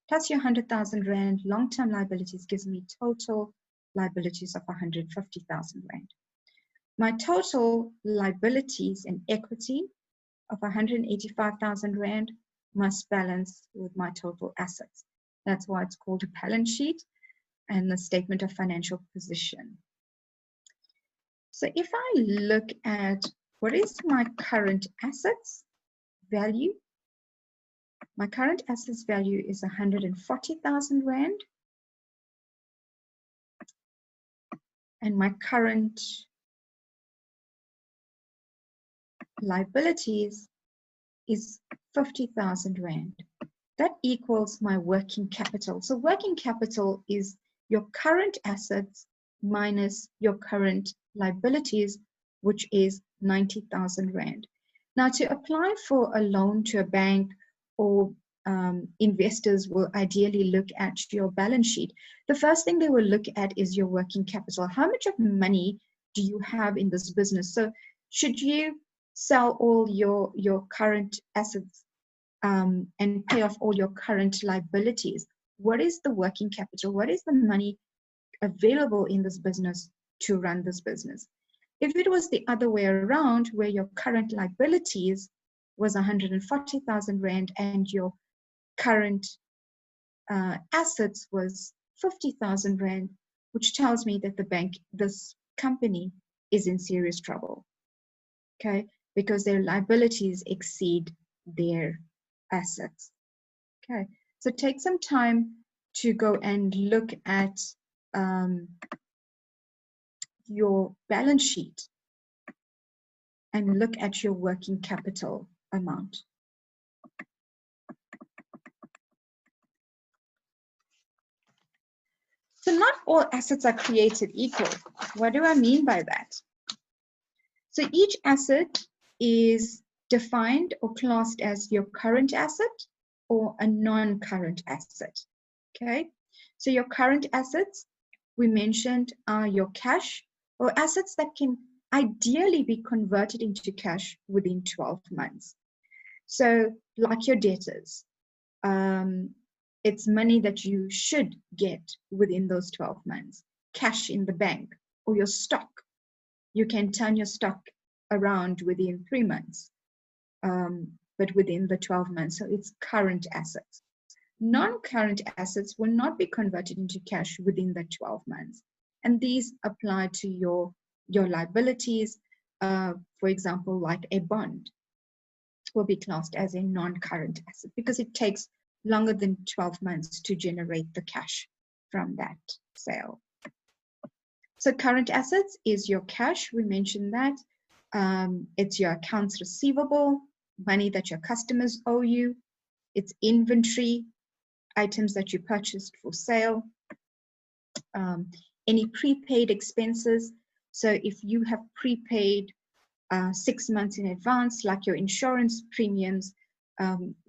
plus your 100,000 Rand long-term liabilities gives me total liabilities of 150,000 Rand. My total liabilities and equity of 185,000 Rand must balance with my total assets. That's why it's called a balance sheet and the statement of financial position. So if I look at what is my current assets value, my current assets value is 140,000 Rand. And my current liabilities is 50,000 Rand. That equals my working capital. So working capital is your current assets minus your current liabilities, which is 90,000 Rand. Now, to apply for a loan to a bank, or investors will ideally look at your balance sheet. The first thing they will look at is your working capital. How much of money do you have in this business? So should you sell all your current assets and pay off all your current liabilities, what is the working capital? What is the money available in this business to run this business? If it was the other way around, where your current liabilities was 140,000 Rand and your current assets was 50,000 Rand, which tells me that this company is in serious trouble, okay? Because their liabilities exceed their assets, okay? So take some time to go and look at your balance sheet and look at your working capital amount. So not all assets are created equal. What do I mean by that? So each asset is defined or classed as your current asset or a non-current asset, okay? So your current assets, we mentioned, are your cash or assets that can ideally be converted into cash within 12 months. So like your debtors, it's money that you should get within those 12 months. Cash in the bank, or your stock. You can turn your stock around within 3 months, but within the 12 months. So it's current assets. Non-current assets will not be converted into cash within the 12 months. And these apply to your liabilities. For example, like a bond will be classed as a non-current asset because it takes longer than 12 months to generate the cash from that sale. So current assets is your cash, we mentioned that. It's your accounts receivable, money that your customers owe you. It's inventory, items that you purchased for sale. Any prepaid expenses. So if you have prepaid 6 months in advance, like your insurance premiums,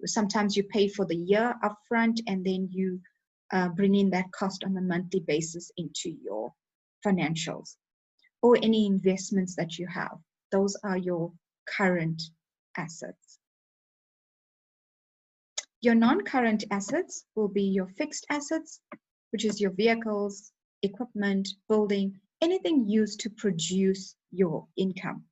sometimes you pay for the year upfront, and then you bring in that cost on a monthly basis into your financials, or any investments that you have. Those are your current assets. Your non-current assets will be your fixed assets, which is your vehicles, equipment, building, anything used to produce your income.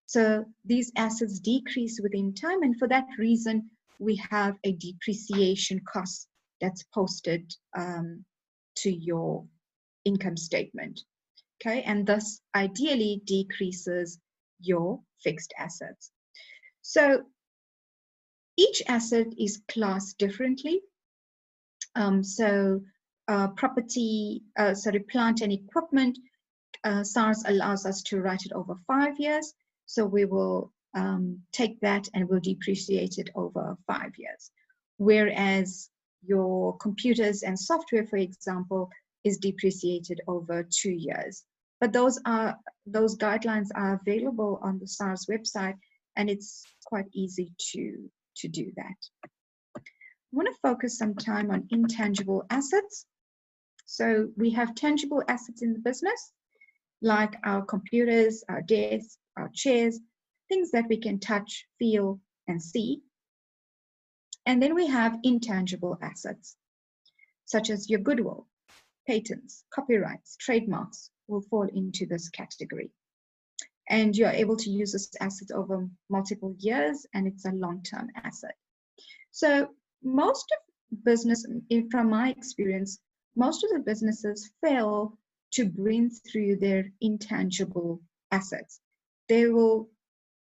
So these assets decrease within time, and for that reason, we have a depreciation cost that's posted to your income statement. Okay, and thus ideally decreases your fixed assets. So each asset is classed differently. Plant and equipment, SARS allows us to write it over 5 years. So we will take that and we'll depreciate it over 5 years. Whereas your computers and software, for example, is depreciated over 2 years. But those guidelines are available on the SARS website, and it's quite easy to do that. I want to focus some time on intangible assets. So we have tangible assets in the business, like our computers, our desks, our chairs, things that we can touch, feel, and see. And then we have intangible assets, such as your goodwill, patents, copyrights, trademarks will fall into this category. And you're able to use this asset over multiple years, and it's a long-term asset. So most of business, from my experience, most of the businesses fail to bring through their intangible assets. They will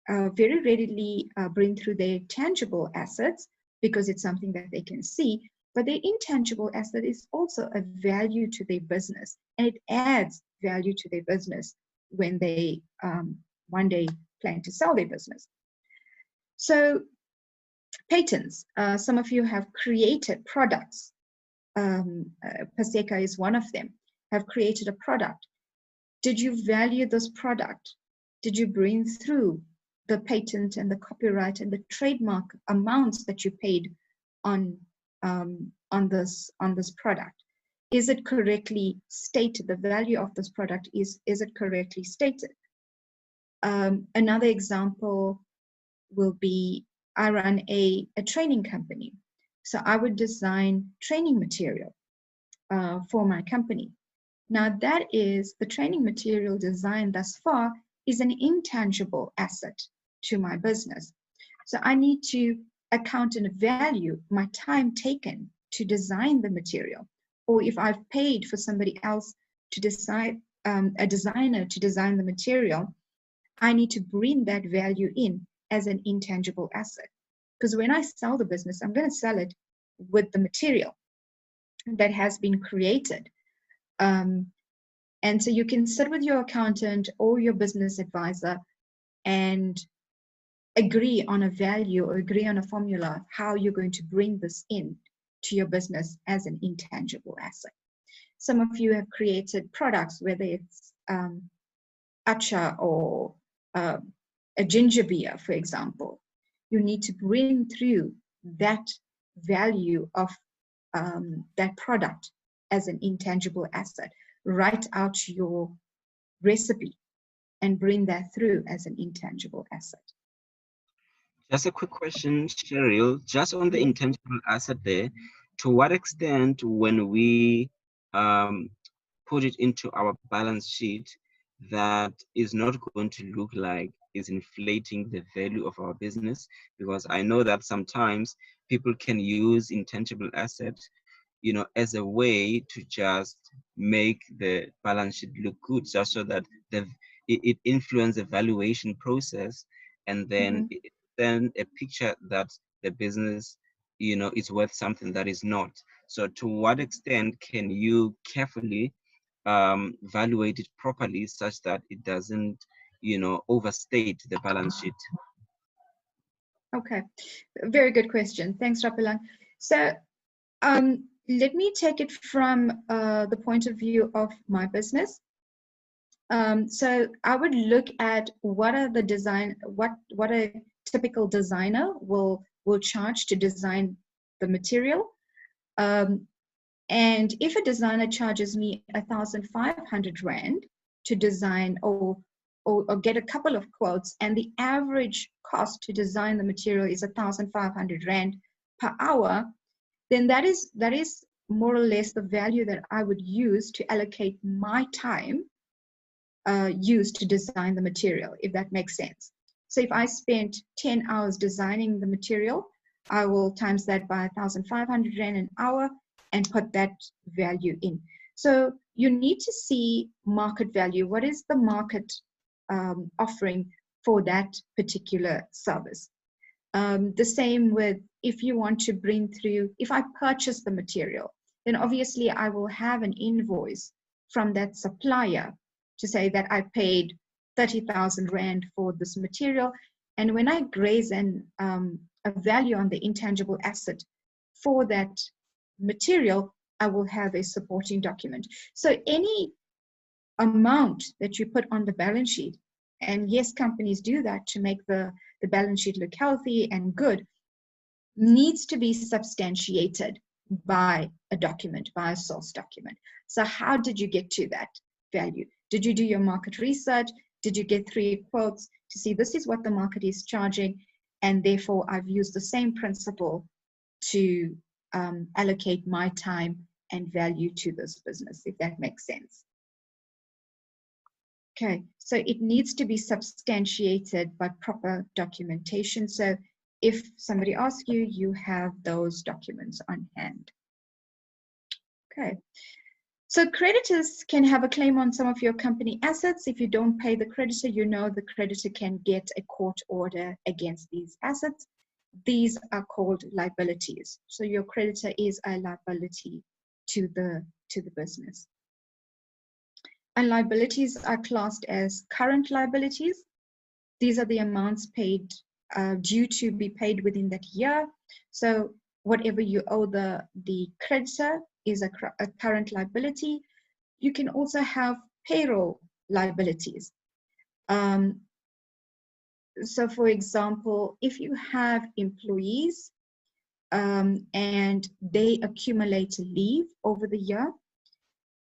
very readily bring through their tangible assets because it's something that they can see, but their intangible asset is also a value to their business, and it adds value to their business when they one day plan to sell their business. So patents, some of you have created products. Paseka is one of them, have created a product. Did you value this product? Did you bring through the patent and the copyright and the trademark amounts that you paid on this product? Is it correctly stated? The value of this product, is it correctly stated? Another example will be, I run a training company. So I would design training material for my company. Now that is, the training material design thus far is an intangible asset to my business. So I need to account and value my time taken to design the material. Or if I've paid for somebody else to decide, a designer to design the material, I need to bring that value in as an intangible asset. Because when I sell the business, I'm going to sell it with the material that has been created. And so you can sit with your accountant or your business advisor and agree on a value or agree on a formula how you're going to bring this in to your business as an intangible asset. Some of you have created products, whether it's acha or a ginger beer, for example. You need to bring through that value of that product as an intangible asset. Write out your recipe and bring that through as an intangible asset. Just a quick question, Sheryl, just on the intangible asset there, to what extent when we put it into our balance sheet, that is not going to look like is inflating the value of our business? Because I know that sometimes people can use intangible assets, as a way to just make the balance sheet look good, just so that it influences the valuation process, and then then a picture that the business, is worth something that is not. So to what extent can you carefully evaluate it properly such that it doesn't, overstate the balance sheet? Okay, very good question. Thanks, Rapilang. So let me take it from the point of view of my business. So I would look at what a typical designer will will charge to design the material. And if a designer charges me 1,500 Rand to design or get a couple of quotes, and the average cost to design the material is 1,500 Rand per hour, then that is more or less the value that I would use to allocate my time used to design the material, if that makes sense. So if I spent 10 hours designing the material, I will times that by 1,500 Rand an hour and put that value in. So you need to see market value. What is the market offering for that particular service? The same with if you want to bring through, if I purchase the material, then obviously I will have an invoice from that supplier to say that I paid 30,000 Rand for this material. And when I graze a value on the intangible asset for that material, I will have a supporting document. So any amount that you put on the balance sheet, and yes, companies do that to make the balance sheet look healthy and good, needs to be substantiated by a document, by a source document. So how did you get to that value? Did you do your market research? Did you get 3 quotes to see this is what the market is charging, and therefore I've used the same principle to allocate my time and value to this business, if that makes sense. Okay, so it needs to be substantiated by proper documentation. So if somebody asks you, you have those documents on hand. Okay, so creditors can have a claim on some of your company assets. If you don't pay the creditor, you know the creditor can get a court order against these assets. These are called liabilities. So your creditor is a liability to the business. And liabilities are classed as current liabilities. These are the amounts paid due to be paid within that year. So whatever you owe the creditor is a current liability. You can also have payroll liabilities. So for example, if you have employees and they accumulate leave over the year,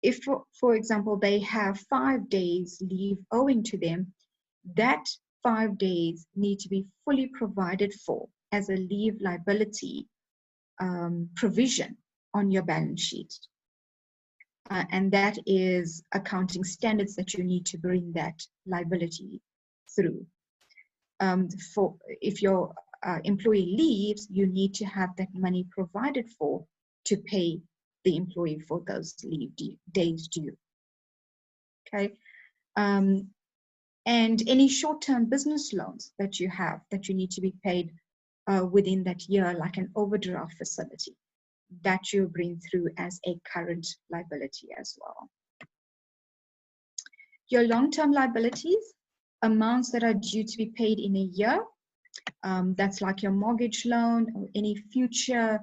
if, for example, they have 5 days leave owing to them, that 5 days need to be fully provided for as a leave liability provision on your balance sheet. And that is accounting standards that you need to bring that liability through. If your employee leaves, you need to have that money provided for to pay the employee for those leave days due. Okay, and any short-term business loans that you have that you need to be paid within that year, like an overdraft facility, that you bring through as a current liability as well. Your long-term liabilities, amounts that are due to be paid in a year, that's like your mortgage loan or any future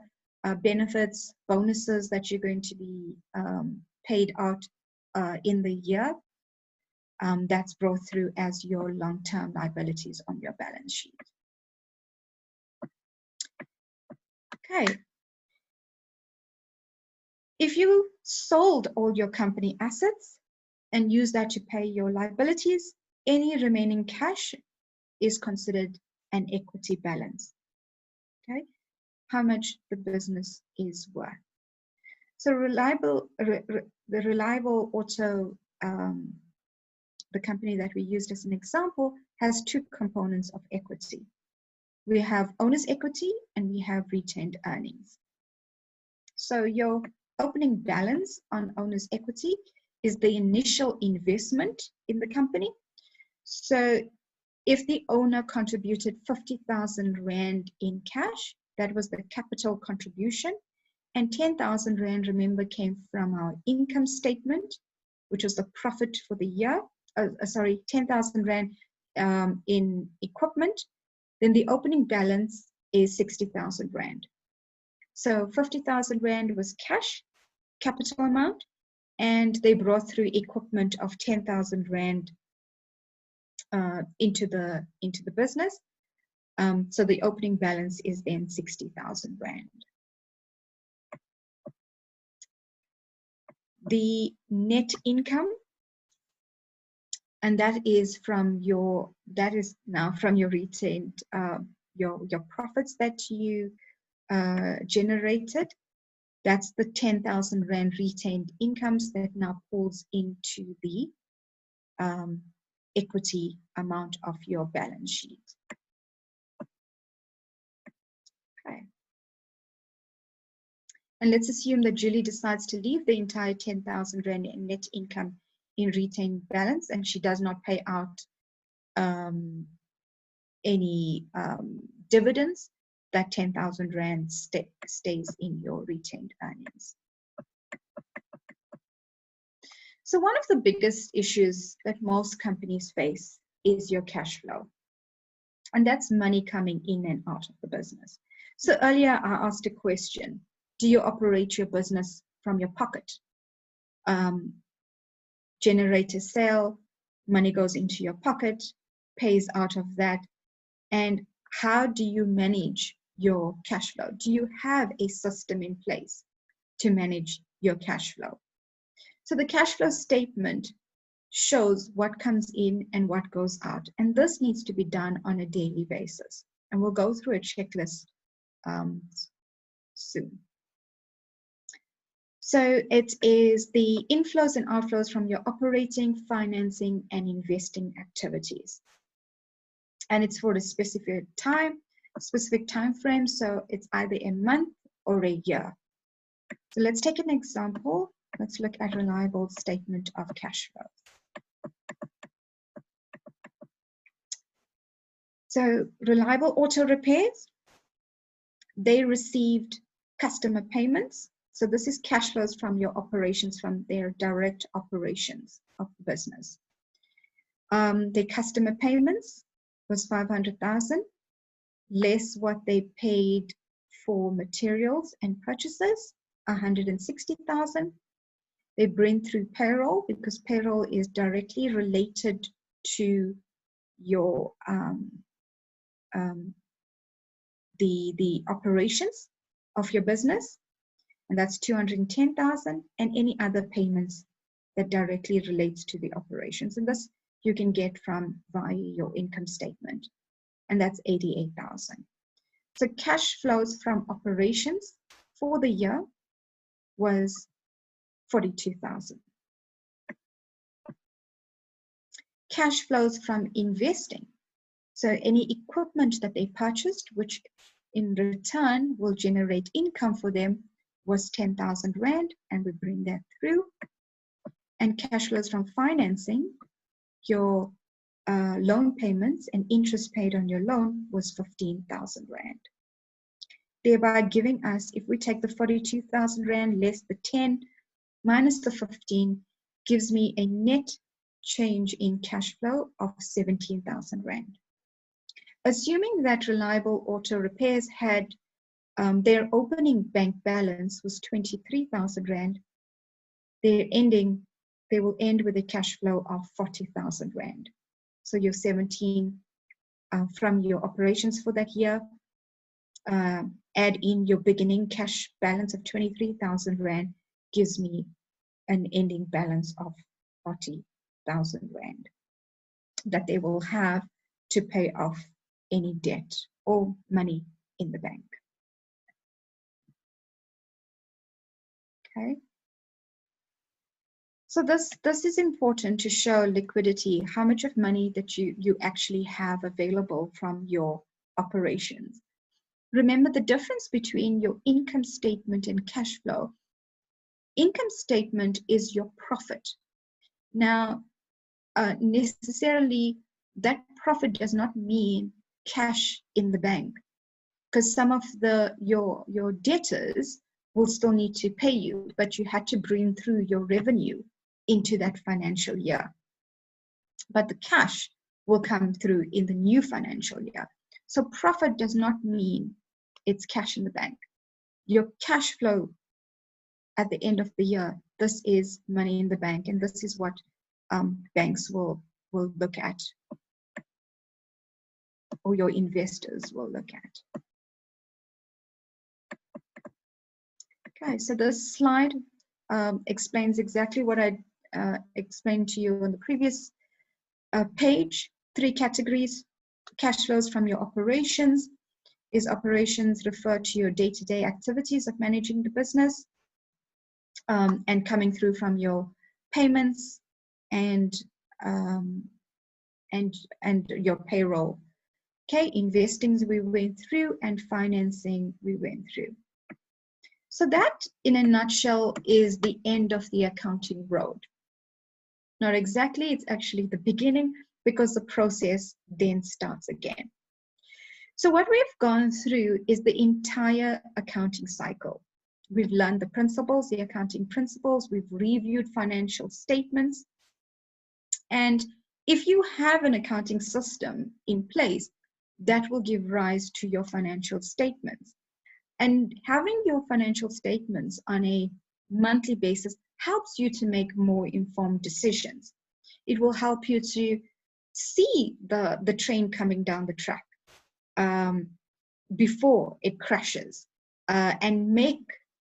benefits, bonuses that you're going to be paid out in the year, that's brought through as your long-term liabilities on your balance sheet. Okay. If you sold all your company assets and use that to pay your liabilities, any remaining cash is considered an equity balance. Okay, how much the business is worth. So the Reliable Auto, the company that we used as an example, has 2 components of equity. We have owner's equity and we have retained earnings. So your opening balance on owner's equity is the initial investment in the company. So if the owner contributed 50,000 Rand in cash, that was the capital contribution, and 10,000 Rand, remember, came from our income statement, which was the profit for the year. 10,000 Rand in equipment, then the opening balance is 60,000 Rand. So 50,000 Rand was cash, capital amount, and they brought through equipment of 10,000 Rand into the business. So the opening balance is then 60,000 Rand. The net income, and that is now from your retained, your profits that you generated. That's the 10,000 Rand retained incomes that now pulls into the equity amount of your balance sheet. Okay. And let's assume that Julie decides to leave the entire 10,000 Rand in net income in retained balance, and she does not pay out any dividends. That 10,000 Rand stays in your retained earnings. So one of the biggest issues that most companies face is your cash flow. And that's money coming in and out of the business. So earlier I asked a question: do you operate your business from your pocket? Generate a sale, money goes into your pocket, pays out of that. And how do you manage your cash flow? Do you have a system in place to manage your cash flow? So the cash flow statement shows what comes in and what goes out. And this needs to be done on a daily basis. And we'll go through a checklist soon. So it is the inflows and outflows from your operating, financing, and investing activities. And it's for a specific time frame. So it's either a month or a year. So let's take an example. Let's look at reliable statement of cash flow. So reliable auto repairs, they received customer payments. So this is cash flows from your operations, from their direct operations of the business. Their customer payments was 500,000, less what they paid for materials and purchases, 160,000. They bring through payroll, because payroll is directly related to your the operations of your business, and that's 210,000, and any other payments that directly relates to the operations. And this you can get from via your income statement, and that's 88,000. So cash flows from operations for the year was 42,000. Cash flows from investing, so any equipment that they purchased, which in return will generate income for them, was 10,000 Rand, and we bring that through. And cash flows from financing, your loan payments and interest paid on your loan was 15,000 Rand. Thereby giving us, if we take the 42,000 Rand less the 10 minus the 15, gives me a net change in cash flow of 17,000 Rand. Assuming that Reliable Auto Repairs had their opening bank balance was 23,000 Rand, they will end with a cash flow of 40,000 Rand. So your 17 from your operations for that year, add in your beginning cash balance of 23,000 Rand, gives me an ending balance of 40,000 Rand that they will have to pay off any debt or money in the bank. Okay. So this is important to show liquidity, how much of money that you actually have available from your operations. Remember the difference between your income statement and cash flow. Income statement is your profit. Now, necessarily that profit does not mean cash in the bank, because some of your debtors will still need to pay you, but you had to bring through your revenue into that financial year. But the cash will come through in the new financial year. So profit does not mean it's cash in the bank. Your cash flow at the end of the year, this is money in the bank, and this is what banks will look at. or your investors will look at. Okay, so this slide explains exactly what I explained to you on the previous page. 3 categories: cash flows from your operations. Is operations refer to your day-to-day activities of managing the business and coming through from your payments and your payroll. Okay, investings we went through and financing we went through. So that, in a nutshell, is the end of the accounting road. Not exactly, it's actually the beginning, because the process then starts again. So what we've gone through is the entire accounting cycle. We've learned the principles, the accounting principles. We've reviewed financial statements. And if you have an accounting system in place, that will give rise to your financial statements. And having your financial statements on a monthly basis helps you to make more informed decisions. It will help you to see the train coming down the track before it crashes and make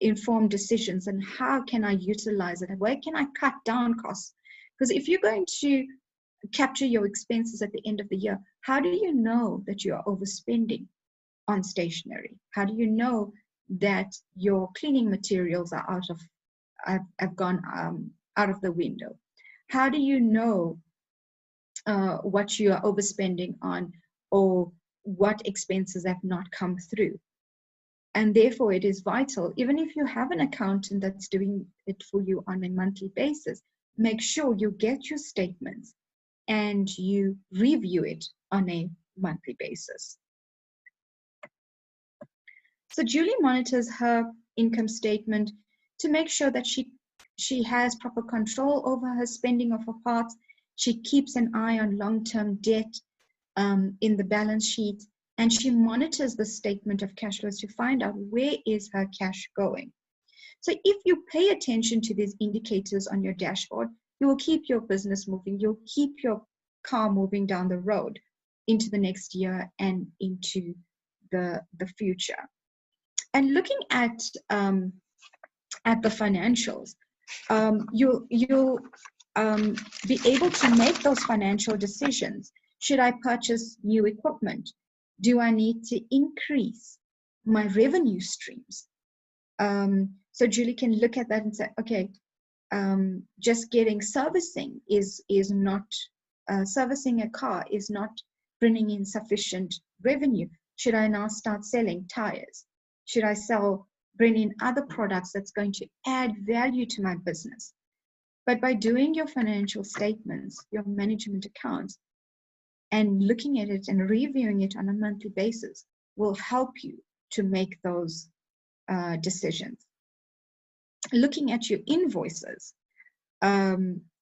informed decisions on how can I utilize it, where can I cut down costs. Because if you're going to capture your expenses at the end of the year, how do you know that you are overspending on stationery? How do you know that your cleaning materials are have gone out of the window? How do you know what you are overspending on, or what expenses have not come through? And therefore, it is vital, even if you have an accountant that's doing it for you on a monthly basis, make sure you get your statements and you review it on a monthly basis. So Julie monitors her income statement to make sure that she has proper control over her spending of her parts. She keeps an eye on long-term debt in the balance sheet, and she monitors the statement of cash flows to find out where is her cash going. So if you pay attention to these indicators on your dashboard, you will keep your business moving. You'll keep your car moving down the road into the next year and into the future. And looking at the financials, you'll be able to make those financial decisions. Should I purchase new equipment? Do I need to increase my revenue streams? So Julie can look at that and say, okay, just getting servicing is not, servicing a car is not bringing in sufficient revenue. Should I now start selling tires? Should I bring in other products that's going to add value to my business? But by doing your financial statements, your management accounts, and looking at it and reviewing it on a monthly basis will help you to make those decisions. Looking at your invoices,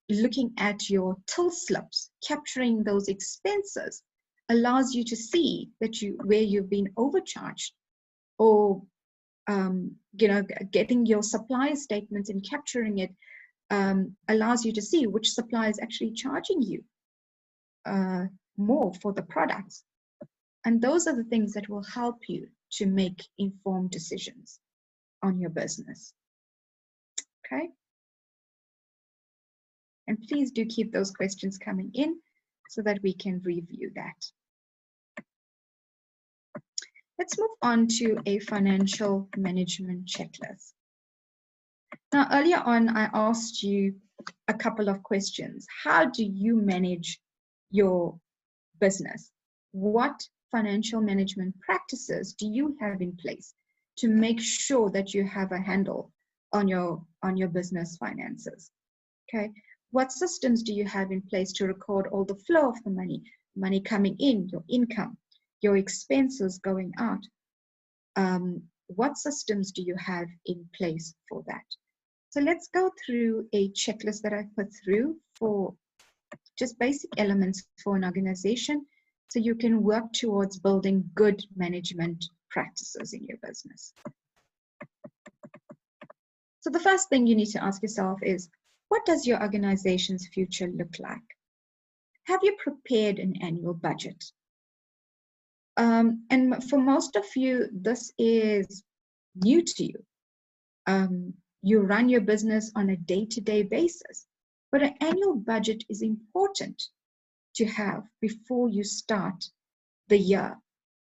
looking at your till slips, capturing those expenses allows you to see that where you've been overcharged, or getting your supplier statements and capturing it allows you to see which supplier is actually charging you more for the products. And those are the things that will help you to make informed decisions on your business. Okay? And please do keep those questions coming in so that we can review that. Let's move on to a financial management checklist. Now, earlier on, I asked you a couple of questions. How do you manage your business? What financial management practices do you have in place to make sure that you have a handle on your business finances? Okay, what systems do you have in place to record all the flow of the money coming in, your income, your expenses going out? What systems do you have in place for that? So let's go through a checklist that I put through for just basic elements for an organization, so you can work towards building good management practices in your business. So the first thing you need to ask yourself is, what does your organization's future look like? Have you prepared an annual budget? And for most of you, this is new to you. You run your business on a day-to-day basis, but an annual budget is important to have before you start the year.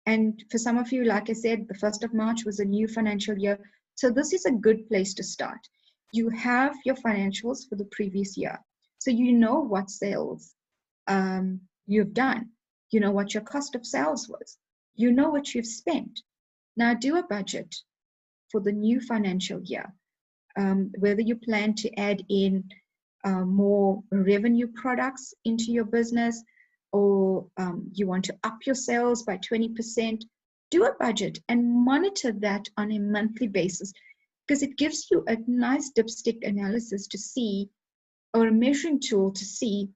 And for some of you, like I said, the 1st of March was a new financial year. So this is a good place to start. You have your financials for the previous year. So you know what sales you've done. You know what your cost of sales was. You know what you've spent. Now do a budget for the new financial year. Whether you plan to add in more revenue products into your business, or you want to up your sales by 20%, do a budget and monitor that on a monthly basis, because it gives you a nice dipstick analysis to see, or a measuring tool to see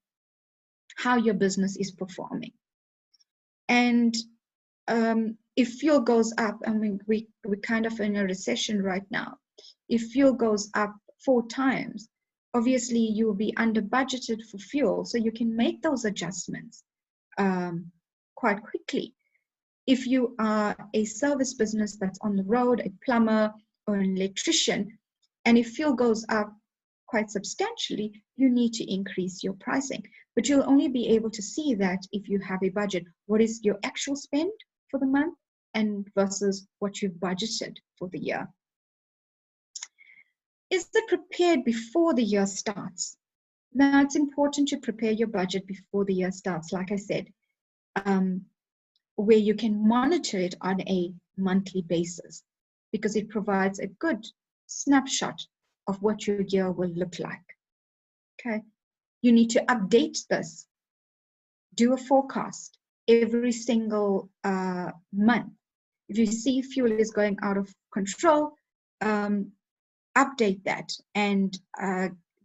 how your business is performing. And if fuel goes up, I mean, we're kind of in a recession right now. If fuel goes up 4 times, obviously you will be under budgeted for fuel, so you can make those adjustments quite quickly. If you are a service business that's on the road, a plumber or an electrician, and if fuel goes up quite substantially, you need to increase your pricing. But you'll only be able to see that if you have a budget. What is your actual spend for the month and versus what you've budgeted for the year? Is it prepared before the year starts? Now, it's important to prepare your budget before the year starts, like I said, where you can monitor it on a monthly basis, because it provides a good snapshot of what your year will look like. Okay, you need to update this. Do a forecast every single month. If you see fuel is going out of control, update that and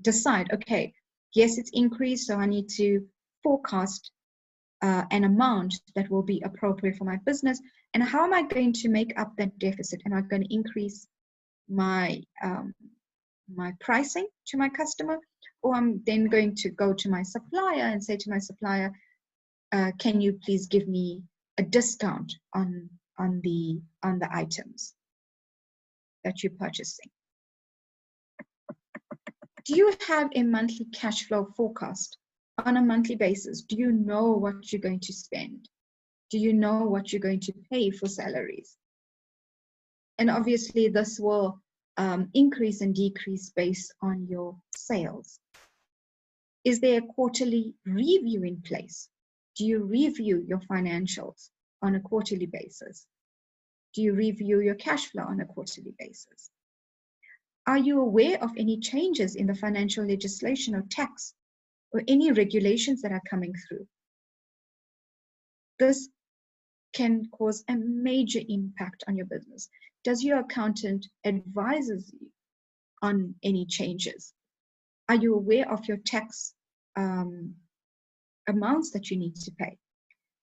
decide, okay, yes, it's increased, so I need to forecast an amount that will be appropriate for my business. And how am I going to make up that deficit? Am I going to increase my my pricing to my customer, or I'm then going to go to my supplier and say to my supplier, can you please give me a discount on the items that you're purchasing? Do you have a monthly cash flow forecast on a monthly basis? Do you know what you're going to spend? Do you know what you're going to pay for salaries? And obviously this will increase and decrease based on your sales. Is there a quarterly review in place? Do you review your financials on a quarterly basis? Do you review your cash flow on a quarterly basis? Are you aware of any changes in the financial legislation or tax or any regulations that are coming through? This can cause a major impact on your business. Does your accountant advise you on any changes? Are you aware of your tax amounts that you need to pay?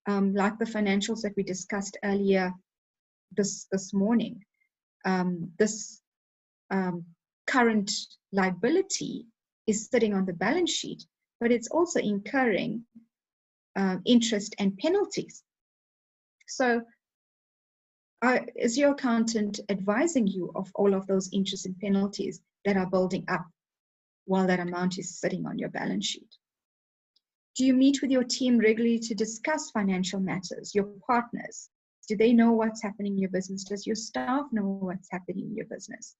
Like the financials that we discussed earlier this morning, this current liability is sitting on the balance sheet, but it's also incurring interest and penalties. So is your accountant advising you of all of those interest and penalties that are building up while that amount is sitting on your balance sheet? Do you meet with your team regularly to discuss financial matters, your partners? Do they know what's happening in your business? Does your staff know what's happening in your business?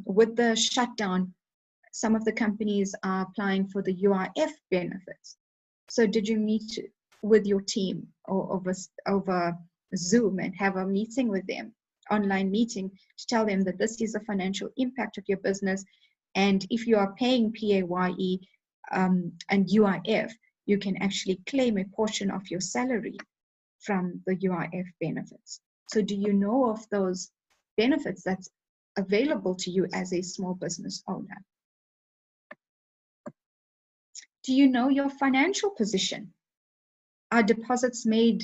With the shutdown, some of the companies are applying for the UIF benefits. So did you meet with your team or over Zoom and have a meeting with them, online meeting, to tell them that this is a financial impact of your business, and if you are paying PAYE and UIF, you can actually claim a portion of your salary from the UIF benefits. So do you know of those benefits that's available to you as a small business owner? Do you know your financial position? Are deposits made,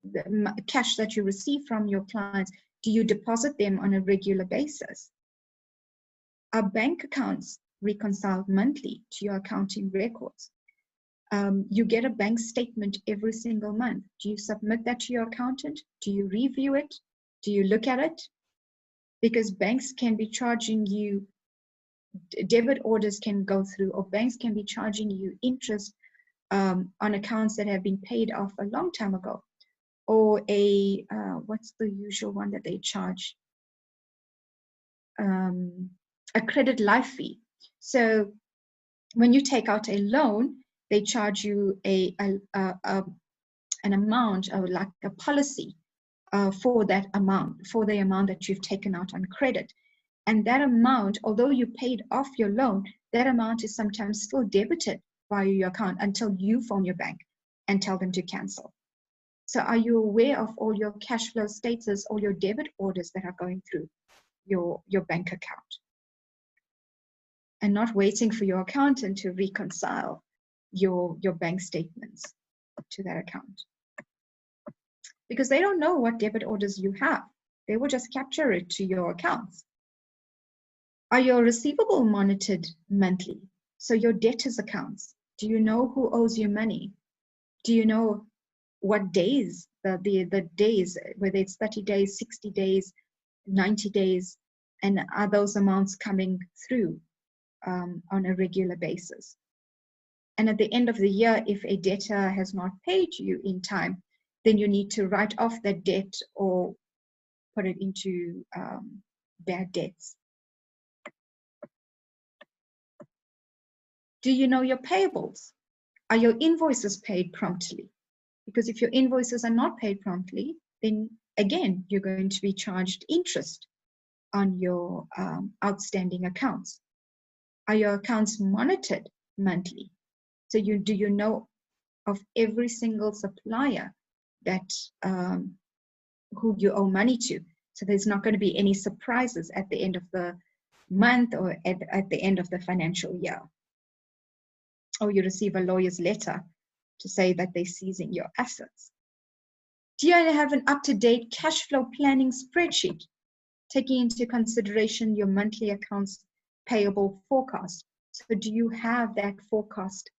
the cash that you receive from your clients, do you deposit them on a regular basis? Are bank accounts reconciled monthly to your accounting records? You get a bank statement every single month. Do you submit that to your accountant? Do you review it? Do you look at it? Because banks can be charging you, debit orders can go through, or banks can be charging you interest on accounts that have been paid off a long time ago, or what's the usual one that they charge? A credit life fee. So when you take out a loan, they charge you an amount, or like a policy for that amount, for the amount that you've taken out on credit. And that amount, although you paid off your loan, that amount is sometimes still debited via your account until you phone your bank and tell them to cancel. So are you aware of all your cash flow status, all your debit orders that are going through your bank account? And not waiting for your accountant to reconcile your bank statements to that account. Because they don't know what debit orders you have. They will just capture it to your accounts. Are your receivable monitored monthly? So your debtors accounts, do you know who owes you money? Do you know what days, the days, whether it's 30 days, 60 days, 90 days, and are those amounts coming through on a regular basis? And at the end of the year, if a debtor has not paid you in time, then you need to write off that debt or put it into bad debts. Do you know your payables? Are your invoices paid promptly? Because if your invoices are not paid promptly, then again, you're going to be charged interest on your outstanding accounts. Are your accounts monitored monthly? So do you know of every single supplier that who you owe money to? So there's not going to be any surprises at the end of the month or at the end of the financial year. Or you receive a lawyer's letter to say that they're seizing your assets. Do you have an up-to-date cash flow planning spreadsheet, taking into consideration your monthly accounts payable forecast? So do you have that forecast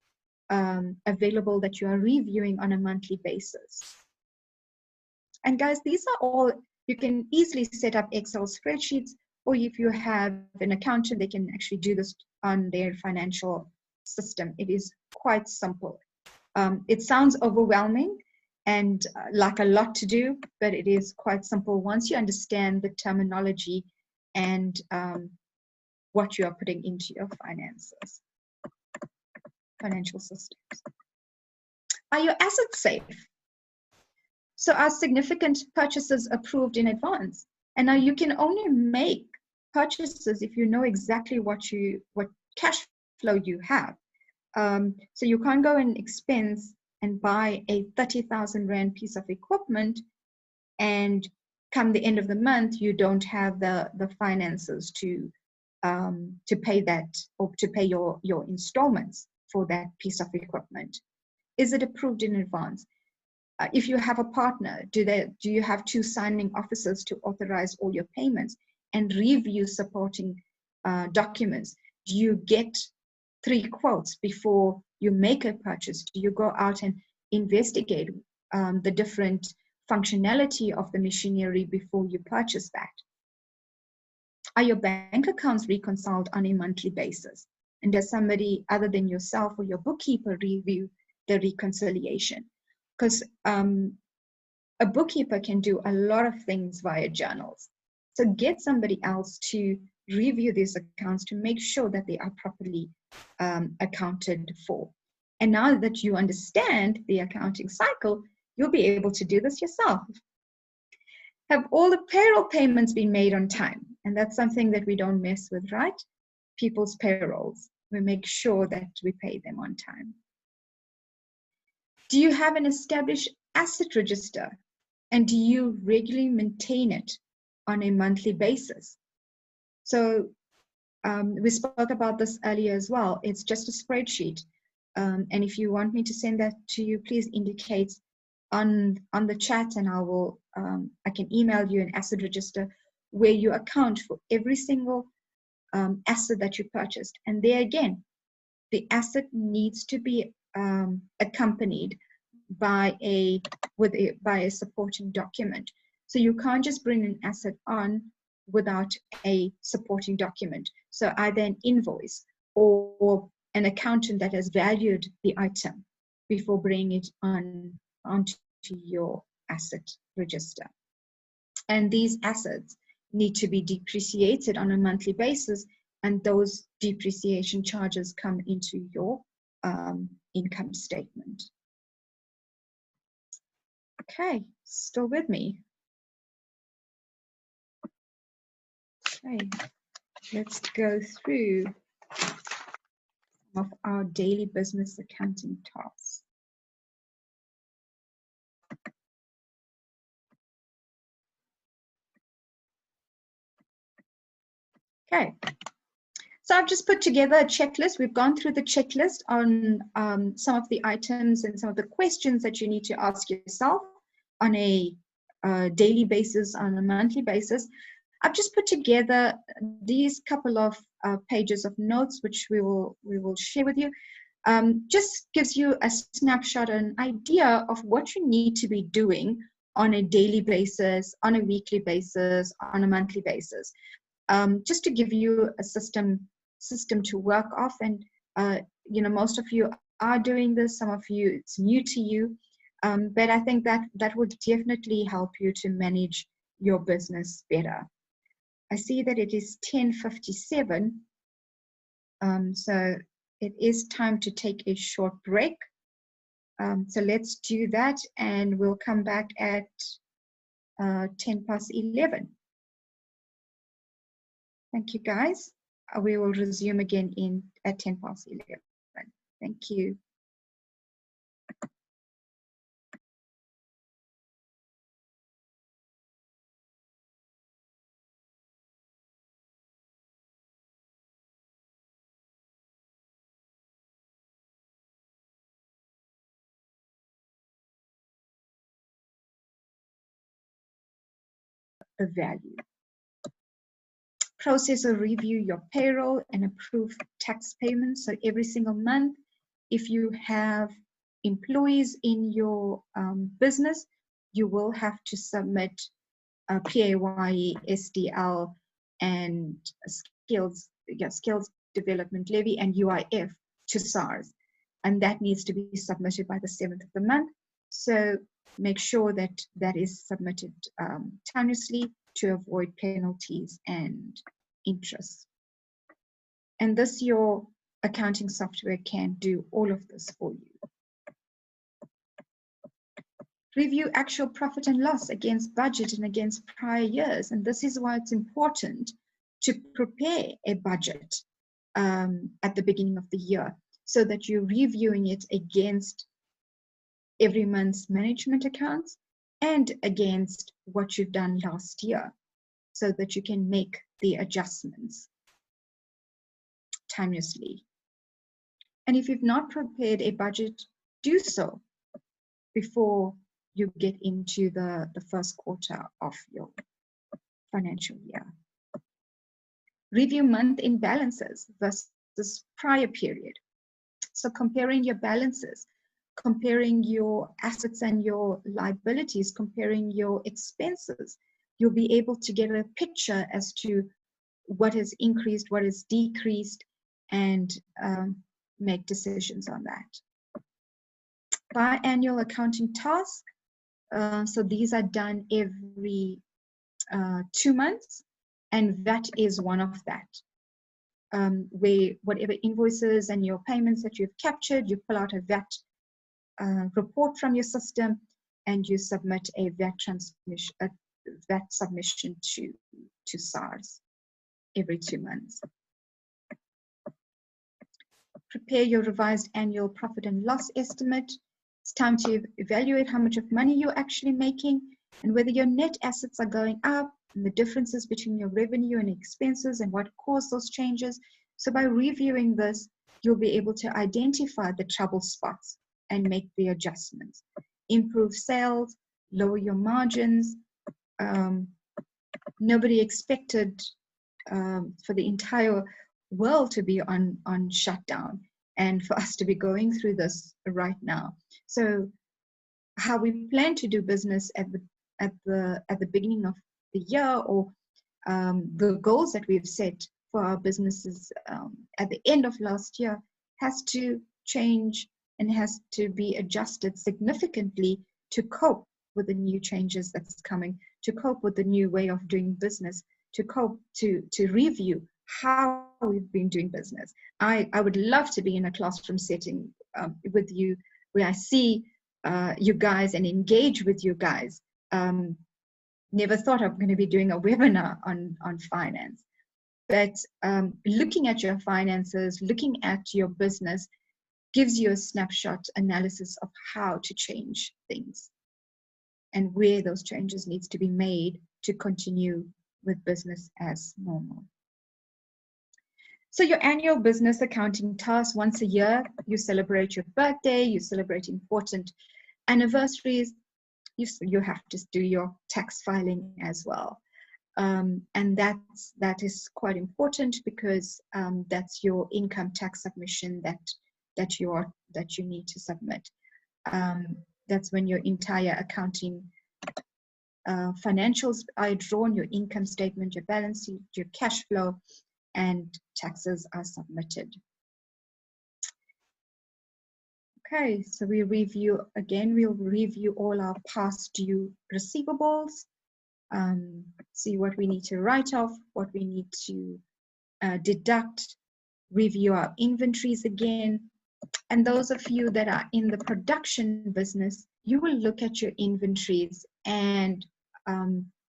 available that you are reviewing on a monthly basis? And guys, these are all, you can easily set up Excel spreadsheets, or if you have an accountant, they can actually do this on their financial system. It is quite simple. It sounds overwhelming and like a lot to do, but it is quite simple once you understand the terminology and what you are putting into your finances, financial systems. Are your assets safe? So are significant purchases approved in advance? And now you can only make purchases if you know exactly what cash flow you have. So you can't go and expense and buy a 30,000 Rand piece of equipment, and come the end of the month, you don't have the finances to pay that, or to pay your installments for that piece of equipment. Is it approved in advance? If you have a partner, do you have 2 signing officers to authorize all your payments and review supporting documents? Do you get 3 quotes before you make a purchase? Do you go out and investigate the different functionality of the machinery before you purchase that? Are your bank accounts reconciled on a monthly basis? And does somebody other than yourself or your bookkeeper review the reconciliation? Because a bookkeeper can do a lot of things via journals. So get somebody else to review these accounts to make sure that they are properly accounted for. And now that you understand the accounting cycle, you'll be able to do this yourself. Have all the payroll payments been made on time? And that's something that we don't mess with, right? People's payrolls. We make sure that we pay them on time. Do you have an established asset register? And do you regularly maintain it on a monthly basis? So we spoke about this earlier as well. It's just a spreadsheet. And if you want me to send that to you, please indicate on the chat, and I can email you an asset register where you account for every single asset that you purchased. And there again, the asset needs to be accompanied by a supporting document. So you can't just bring an asset on without a supporting document. So either an invoice or an accountant that has valued the item before bringing it onto your asset register. And these assets need to be depreciated on a monthly basis, and those depreciation charges come into your income statement. Okay, still with me? Okay, let's go through some of our daily business accounting tasks. Okay, so I've just put together a checklist. We've gone through the checklist on some of the items and some of the questions that you need to ask yourself on a daily basis, on a monthly basis. I've just put together these couple of pages of notes, which we will share with you. Just gives you a snapshot, an idea of what you need to be doing on a daily basis, on a weekly basis, on a monthly basis. Just to give you a system to work off. And you know, most of you are doing this, some of you it's new to you, but I think that would definitely help you to manage your business better. I see that it is 10:57, so it is time to take a short break. So let's do that, and we'll come back at 11:10. Thank you, guys. We will resume again at 11:10. Thank you. The value. Process or review your payroll and approve tax payments. So every single month, if you have employees in your business, you will have to submit a PAYE, SDL, and skills development levy and UIF to SARS. And that needs to be submitted by the 7th of the month. So make sure that that is submitted timely to avoid penalties and interest. And this, your accounting software can do all of this for you. Review actual profit and loss against budget and against prior years. And this is why it's important to prepare a budget at the beginning of the year, so that you're reviewing it against every month's management accounts and against what you've done last year, so that you can make the adjustments timelessly. And if you've not prepared a budget, do so before you get into the first quarter of your financial year. Review month-end balances versus prior period. So comparing your balances, comparing your assets and your liabilities, comparing your expenses, you'll be able to get a picture as to what has increased, what has decreased, and make decisions on that. Biannual accounting task. So these are done every 2 months, and that is one of that. Where whatever invoices and your payments that you've captured, you pull out a VAT report from your system, and you submit a VAT submission to SARS every 2 months. Prepare your revised annual profit and loss estimate. It's time to evaluate how much of money you're actually making and whether your net assets are going up, and the differences between your revenue and expenses and what caused those changes. So by reviewing this, you'll be able to identify the trouble spots and make the adjustments. Improve sales, lower your margins. Nobody expected for the entire world to be on shutdown. and for us to be going through this right now. So how we plan to do business at the beginning of the year, or the goals that we've set for our businesses at the end of last year, has to change and has to be adjusted significantly to cope with the new changes that's coming, to cope with the new way of doing business, to cope, to review how we've been doing business. I would love to be in a classroom setting with you, where I see you guys and engage with you guys. Never thought I'm going to be doing a webinar on finance, but looking at your finances, looking at your business, gives you a snapshot analysis of how to change things and where those changes needs to be made to continue with business as normal. So your annual business accounting task, once a year, you celebrate your birthday, you celebrate important anniversaries, you have to do your tax filing as well. And that is quite important, because that's your income tax submission that you need to submit. That's when your entire accounting financials are drawn, your income statement, your balance sheet, your cash flow, and taxes are submitted. Okay, so we'll review all our past due receivables, see what we need to write off, what we need to deduct, review our inventories again. And those of you that are in the production business, you will look at your inventories and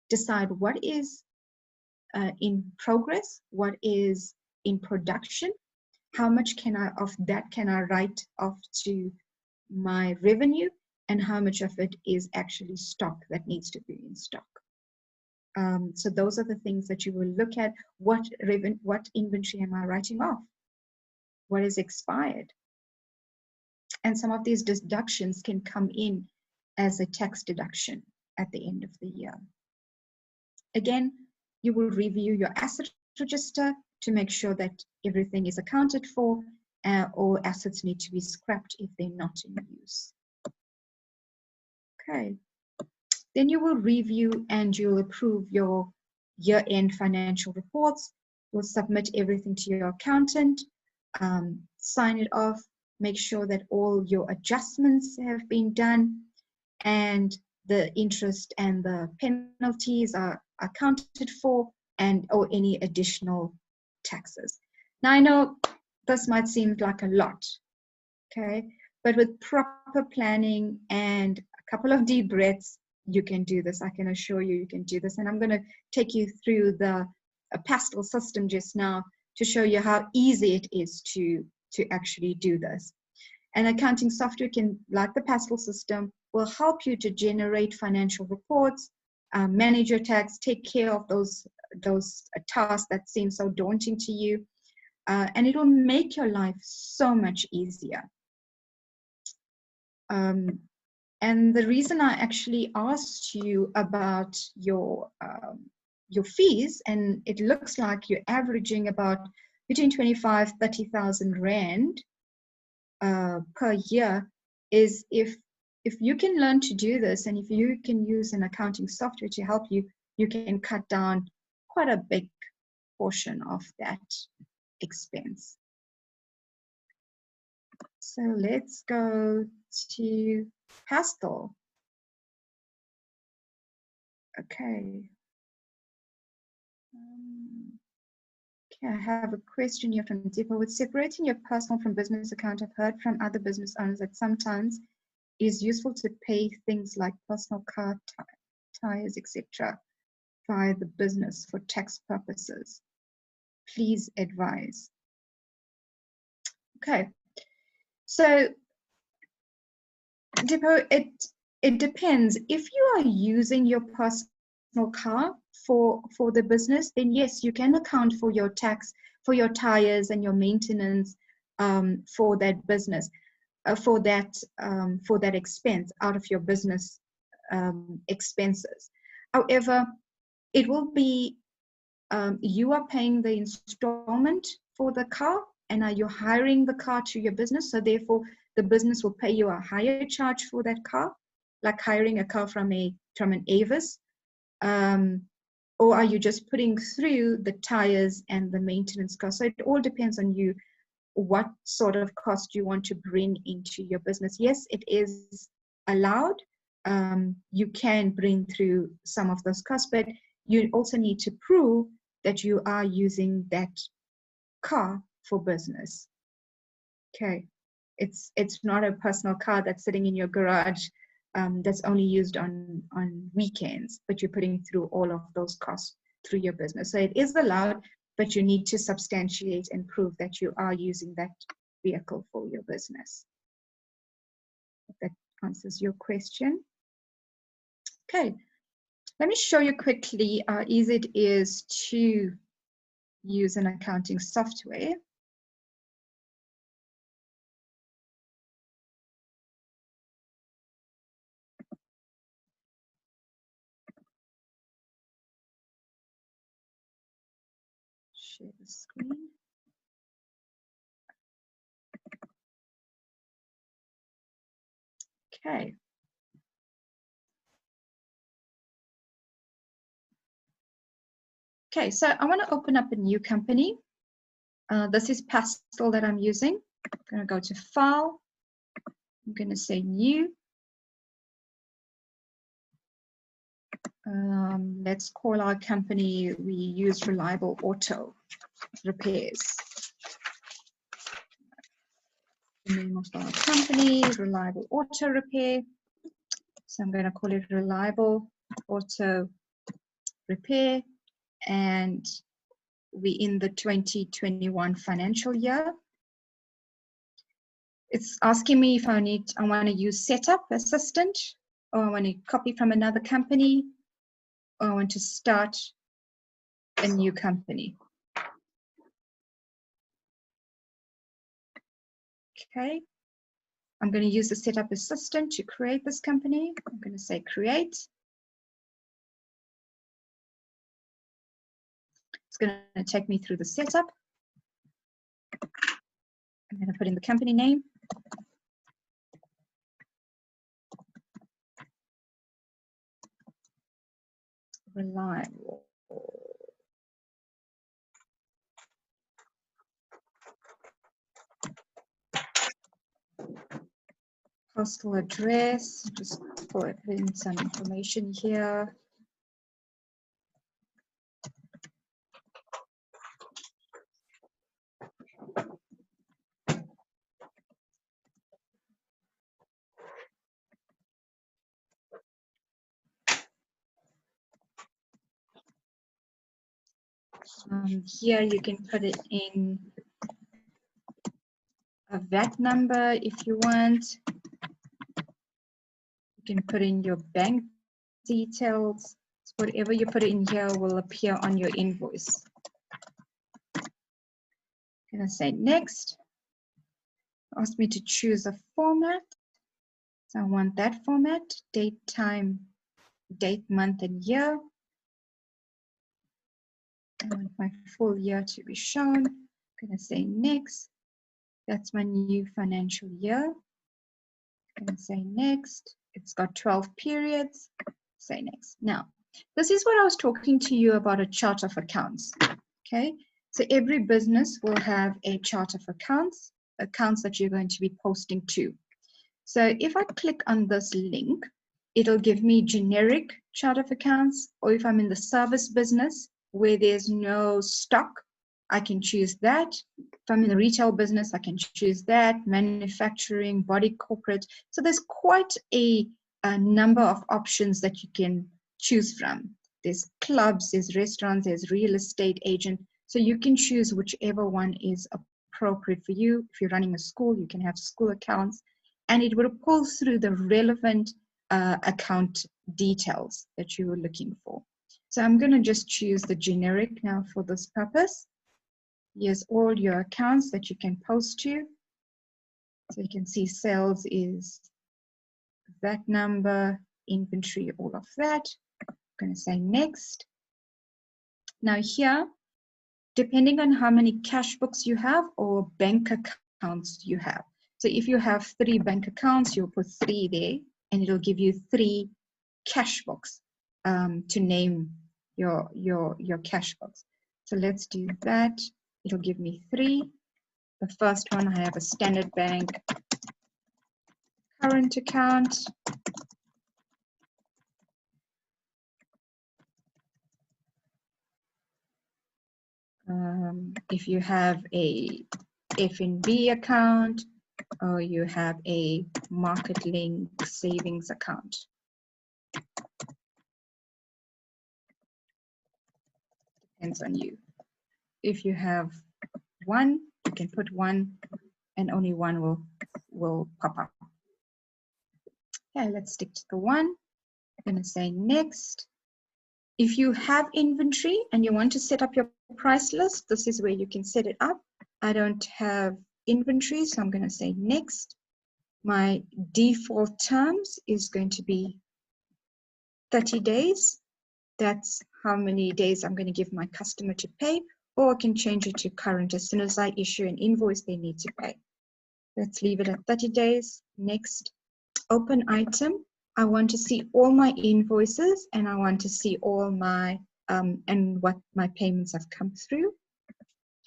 decide what is in progress, what is in production, how much of that can I write off to my revenue, and how much of it is actually stock that needs to be in stock. So those are the things that you will look at. What inventory am I writing off? What is expired? And some of these deductions can come in as a tax deduction at the end of the year. Again, you will review your asset register to make sure that everything is accounted for, or assets need to be scrapped if they're not in use. Okay. Then you will review and you'll approve your year-end financial reports. You'll submit everything to your accountant, sign it off, make sure that all your adjustments have been done, and the interest and the penalties are accounted for, or any additional taxes. Now, I know this might seem like a lot, okay? But with proper planning and a couple of deep breaths, you can do this. I can assure you, you can do this. And I'm going to take you through the pastel system just now to show you how easy it is to actually do this. And accounting software can, like the pastel system, will help you to generate financial reports, manage your tax, take care of those tasks that seem so daunting to you, and it will make your life so much easier. And the reason I actually asked you about your fees, and it looks like you're averaging about between 25,000 and 30,000 Rand per year, is if you can learn to do this, and if you can use an accounting software to help you, you can cut down quite a big portion of that expense. So let's go to pastel. Okay. Okay, I have a question here from Deepa. With separating your personal from business account, I've heard from other business owners that sometimes it is useful to pay things like personal car tires, etc., via the business for tax purposes. Please advise. Okay, so Deepa, it depends. If you are using your personal car for the business, then yes, you can account for your tax, for your tires and your maintenance for that business, for that expense out of your business expenses. However, it will be you are paying the installment for the car, and are you hiring the car to your business? So therefore, the business will pay you a higher charge for that car, like hiring a car from an Avis. Or are you just putting through the tires and the maintenance cost? So it all depends on you, what sort of cost you want to bring into your business. Yes, it is allowed. You can bring through some of those costs, but you also need to prove that you are using that car for business. Okay, it's not a personal car that's sitting in your garage that's only used on weekends, but you're putting through all of those costs through your business. So it is allowed, but you need to substantiate and prove that you are using that vehicle for your business. If that answers your question. Okay, let me show you quickly how easy it is to use an accounting software. Share the screen. Okay. Okay, so I want to open up a new company. This is Pastel that I'm using. I'm going to go to File. I'm going to say New. Let's call our company, we use Reliable Auto Repairs. The name of our company, Reliable Auto Repair. So I'm going to call it Reliable Auto Repair. And we're in the 2021 financial year. It's asking me if I want to use Setup Assistant, or I want to copy from another company, or I want to start a new company. Okay, I'm going to use the Setup Assistant to create this company. I'm going to say Create. It's going to take me through the setup. I'm going to put in the company name. Reliable. Postal address, just put in some information here. Here you can put it in a VAT number if you want. You can put in your bank details. So whatever you put in here will appear on your invoice. I'm gonna say next. Ask me to choose a format. So I want that format, date, time, date, month, and year. I want my full year to be shown. I'm gonna say next. That's my new financial year. I'm gonna say next. It's got 12 periods. Say next. Now, this is what I was talking to you about, a chart of accounts. Okay, so every business will have a chart of accounts that you're going to be posting to. So if I click on this link, it'll give me generic chart of accounts, or if I'm in the service business where there's no stock, I can choose that. If I'm in the retail business, I can choose that, manufacturing, body corporate. So there's quite a number of options that you can choose from. There's clubs, there's restaurants, there's real estate agent. So you can choose whichever one is appropriate for you. If you're running a school, you can have school accounts, and it will pull through the relevant account details that you were looking for. So I'm going to just choose the generic now for this purpose. Here's all your accounts that you can post to. So you can see sales is that number, inventory, all of that. I'm going to say next. Now here, depending on how many cash books you have or bank accounts you have. So if you have 3 bank accounts, you'll put 3 there, and it'll give you 3 cash books to name your cash books. So let's do that. It'll give me 3. The first one, I have a Standard Bank current account. If you have a FNB account, or you have a Market Link savings account. Depends on you. If you have 1, you can put 1, and only 1 will pop up. Okay, let's stick to the 1. I'm going to say next. If you have inventory and you want to set up your price list, this is where you can set it up. I don't have inventory, so I'm going to say next. My default terms is going to be 30 days. That's how many days I'm going to give my customer to pay, or I can change it to current. As soon as I issue an invoice, they need to pay. Let's leave it at 30 days. Next, open item. I want to see all my invoices, and I want to see all my and what my payments have come through.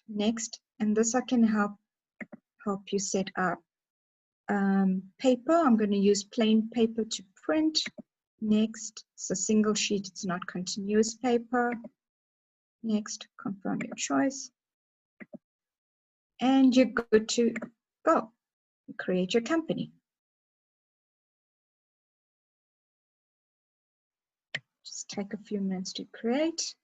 Next, and this I can help you set up. Paper, I'm going to use plain paper to print. Next, it's a single sheet, it's not continuous paper. Next, confirm your choice. And you're good to go. Create your company. Just take a few minutes to create.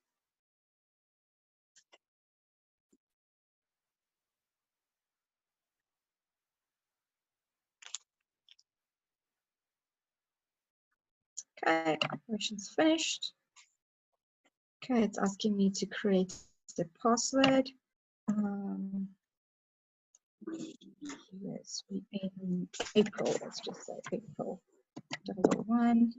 Okay, operations finished. Okay, it's asking me to create the password. Yes, we in April, let's just say April 001.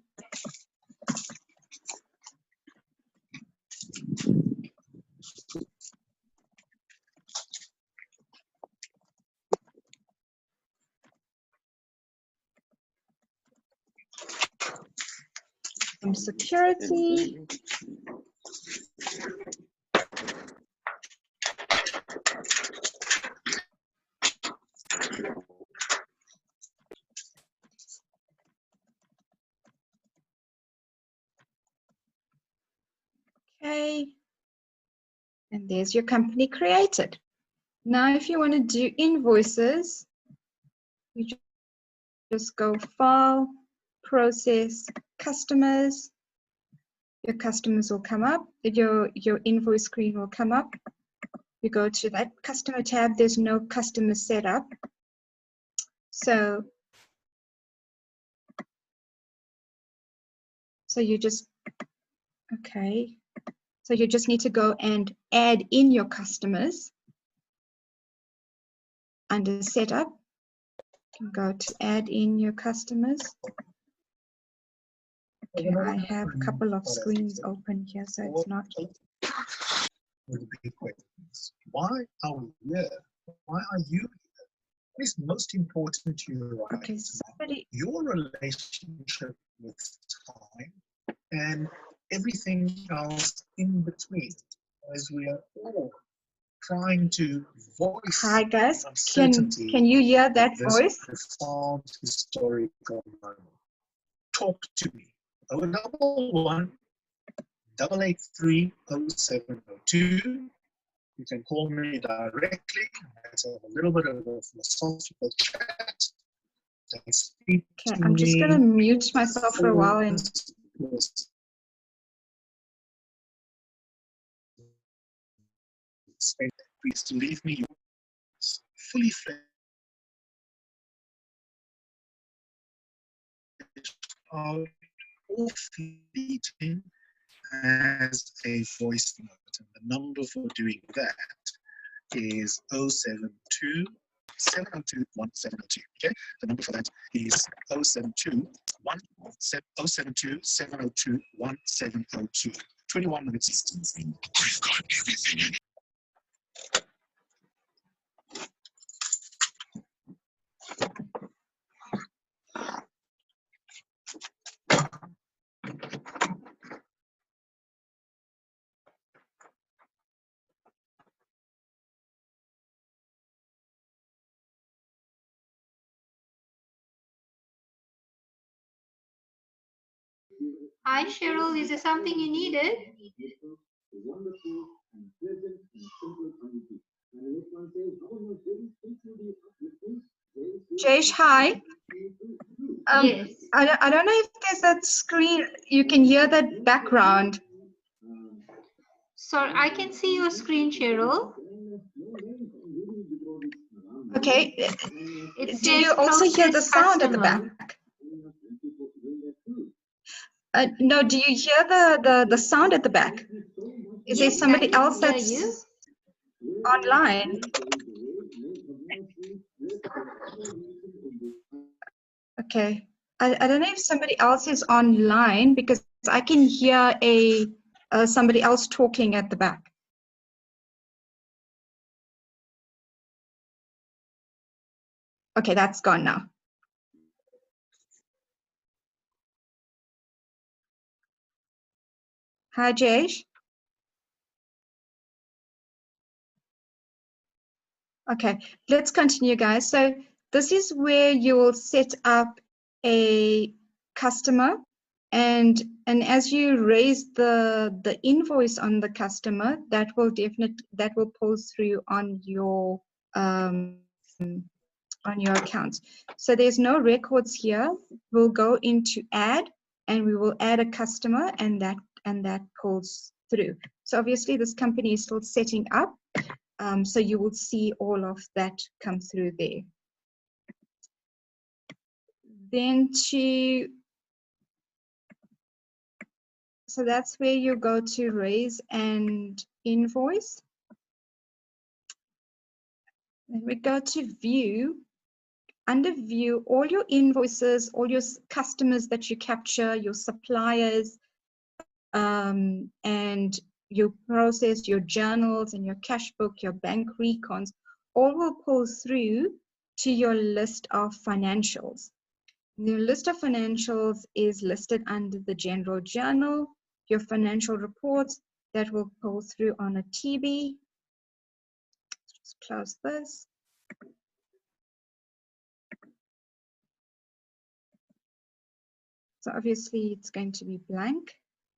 Some security. Okay, and there's your company created. Now, if you want to do invoices, you just go File, Process, Customers. Your customers will come up. Your invoice screen will come up. You go to that customer tab. There's no customer setup. So you just, okay. So you just need to go and add in your customers under setup. You can go to add in your customers. Okay, I have a couple of screens open here, so it's not. Why are we here? Why are you here? What is most important to you right Okay, somebody. Your relationship with time and everything else in between, as we are all trying to voice. Hi guys, can you hear that voice? Profound historical moment. Talk to me. 011 883 0702. You can call me directly. Let's have a little bit of a philosophical chat. Okay, I'm just going to mute myself for a while and please to leave me fully fledged out or fleeting as a voice note. And the number for doing that is 072 702 1702. Okay, the number for that is 072 702 1702. 21 minutes. I've got everything. Hi, Cheryl. Is there something you needed? Jayesh, hi. Yes. I don't know if there's that screen, you can hear that background. Sorry, I can see your screen, Cheryl. Okay. It Do you says also hear the process sound at the customer. back? No, do you hear the sound at the back? Is there Yes, somebody I can else hear that's you. online? Okay. I don't know if somebody else is online because I can hear somebody else talking at the back. Okay, that's gone now. Hi, Jayesh. Okay, let's continue, guys. So this is where you will set up a customer, and as you raise the invoice on the customer, that will pull through on your account. So there's no records here. We'll go into add, and we will add a customer, and that pulls through. So obviously this company is still setting up. So you will see all of that come through there. Then so that's where you go to raise and invoice. Then we go to view. Under view, all your invoices, all your customers that you capture, your suppliers, and you process your journals and your cash book, your bank recons, all will pull through to your list of financials. The list of financials is listed under the general journal, your financial reports that will pull through on a TB. Just close this. So obviously it's going to be blank.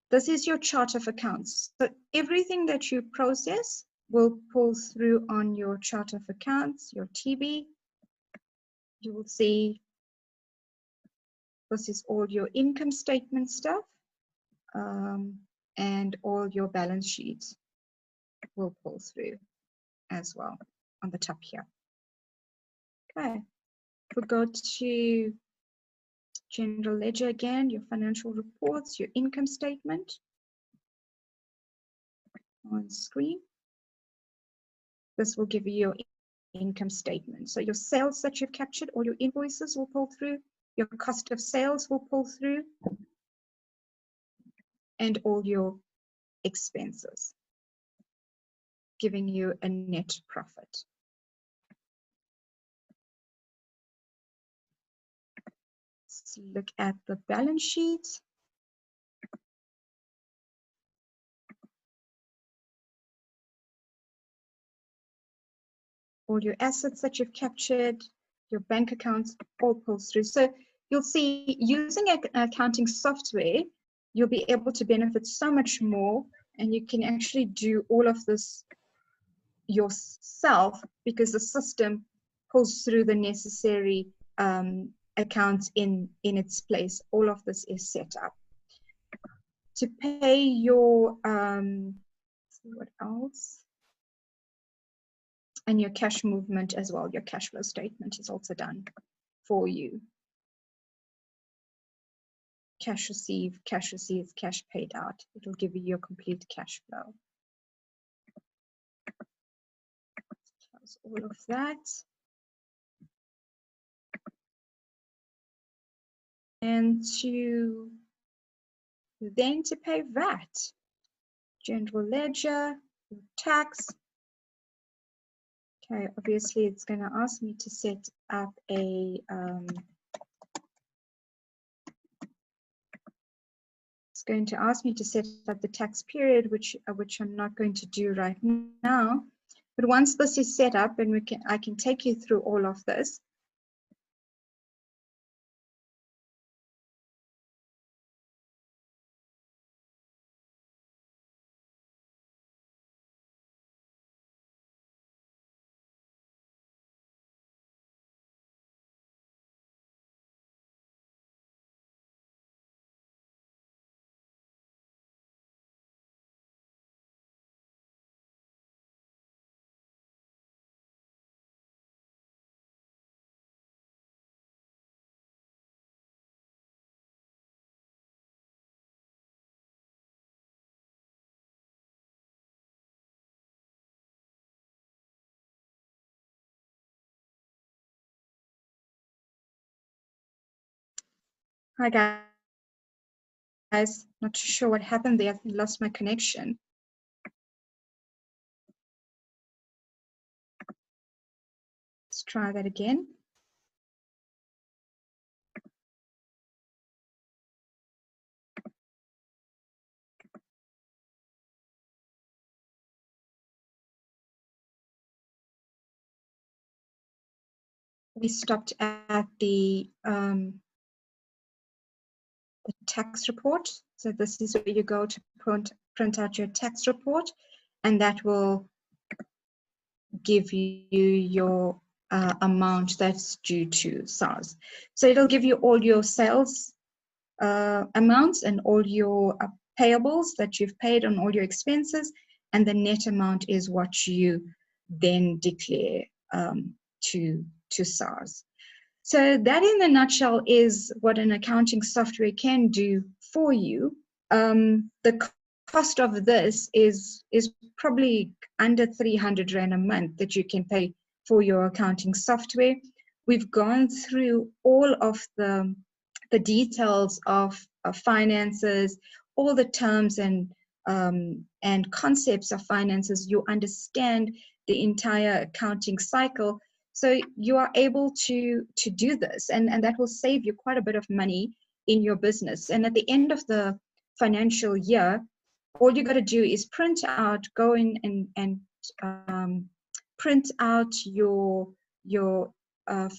This is your chart of accounts. So everything that you process will pull through on your chart of accounts, your TB. You will see this is all your income statement stuff, and all your balance sheets will pull through as well on the top here. Okay, we go to general ledger again, your financial reports, your income statement on screen. This will give you your income statement. So your sales that you've captured, all your invoices will pull through, your cost of sales will pull through, and all your expenses, giving you a net profit. Let's look at the balance sheet. All your assets that you've captured, your bank accounts, all pulls through. So you'll see, using accounting software, you'll be able to benefit so much more, and you can actually do all of this yourself because the system pulls through the necessary accounts in its place. All of this is set up. To pay your, let's see what else? And your cash movement as well. Your cash flow statement is also done for you. Cash received, cash receipts, cash paid out. It'll give you your complete cash flow. Close all of that. And then to pay VAT, general ledger, tax. Okay, obviously it's going to ask me to set up a it's going to ask me to set up the tax period, which I'm not going to do right now. But once this is set up, and I can take you through all of this. Hi guys, not too sure what happened there. I lost my connection. Let's try that again. We stopped at the tax report. So this is where you go to print out your tax report, and that will give you your amount that's due to SARS. So it'll give you all your sales amounts and all your payables that you've paid on all your expenses, and the net amount is what you then declare to SARS. So that in a nutshell is what an accounting software can do for you. The cost of this is probably under 300 Rand a month that you can pay for your accounting software. We've gone through all of the details of finances, all the terms and concepts of finances. You understand the entire accounting cycle. So you are able to do this, and that will save you quite a bit of money in your business. And at the end of the financial year, all you got to do is go in and print out your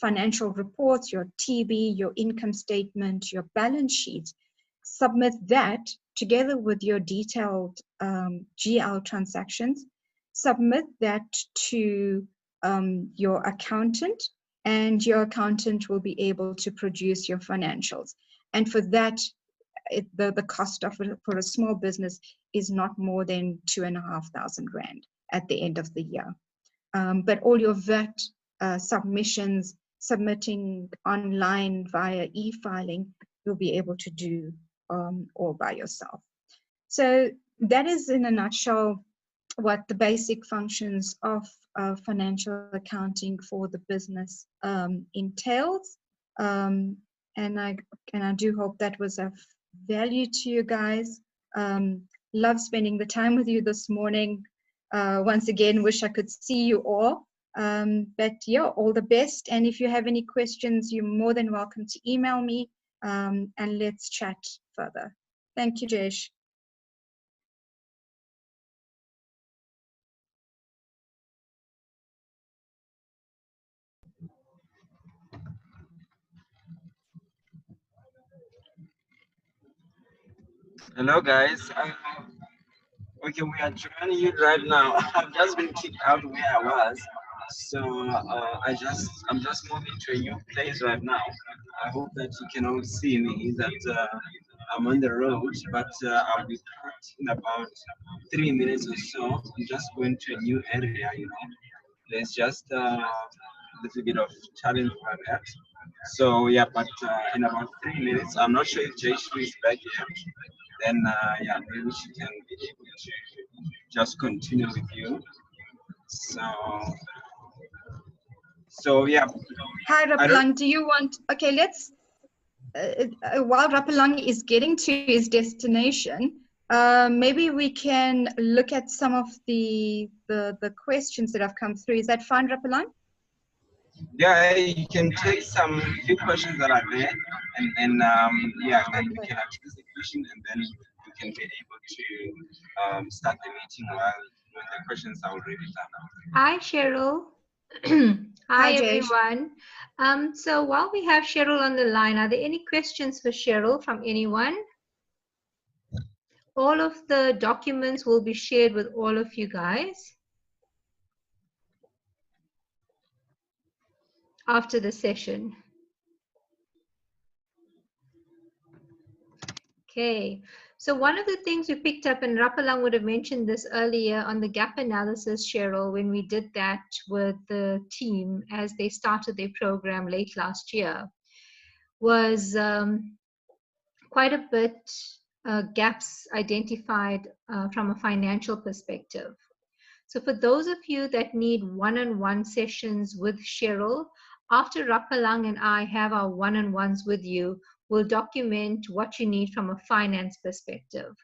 financial reports, your TB, your income statement, your balance sheet. Submit that together with your detailed GL transactions. Submit that to your accountant, and your accountant will be able to produce your financials. And for that, the cost of it for a small business is not more than 2,500 Rand at the end of the year. But all your VAT submissions, submitting online via e-filing, you'll be able to do all by yourself. So that is in a nutshell what the basic functions of financial accounting for the business entails. And I do hope that was of value to you guys. Love spending the time with you this morning. Once again, wish I could see you all. But yeah, all the best. And if you have any questions, you're more than welcome to email me, and let's chat further. Thank you, Jayesh. Hello, guys. Okay, we are joining you right now. I've just been kicked out where I was, so I'm just moving to a new place right now. I hope that you can all see me. That I'm on the road, but I'll be back in about 3 minutes or so. I'm just going to a new area. There's just a little bit of challenge for that. So yeah, but in about 3 minutes, I'm not sure if Jayshree is back here. Then yeah, maybe she can be able to just continue with you. So yeah. Hi, Rapalang. Do you want? Okay, let's. While Rapalang is getting to his destination, maybe we can look at some of the questions that have come through. Is that fine, Rapalang? Yeah, you can take some few questions that are there, and then yeah, then you can choose the question, and then you can be able to start the meeting when the questions are already done. Hi, Sheryl. Hi, Hi, everyone. So while we have Sheryl on the line, are there any questions for Sheryl from anyone? All of the documents will be shared with all of you guys after the session. Okay, so one of the things we picked up, and Rapalang would have mentioned this earlier on the gap analysis, Sheryl, when we did that with the team as they started their program late last year, was quite a bit gaps identified from a financial perspective. So for those of you that need one-on-one sessions with Sheryl, after Rapalang and I have our one-on-ones with you, will document what you need from a finance perspective.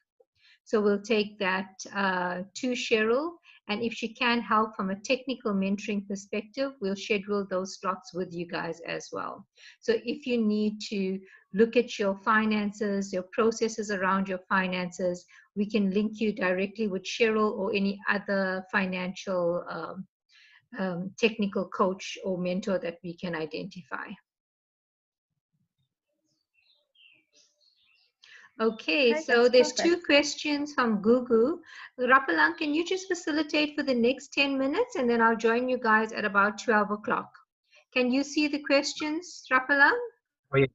So we'll take that to Sheryl, and if she can help from a technical mentoring perspective, we'll schedule those slots with you guys as well. So if you need to look at your finances, your processes around your finances, we can link you directly with Sheryl or any other financial technical coach or mentor that we can identify. Okay, so there's perfect. 2 questions from Gugu. Rapalang, can you just facilitate for the next 10 minutes, and then I'll join you guys at about 12 o'clock. Can you see the questions, Rapalang? Oh, yes.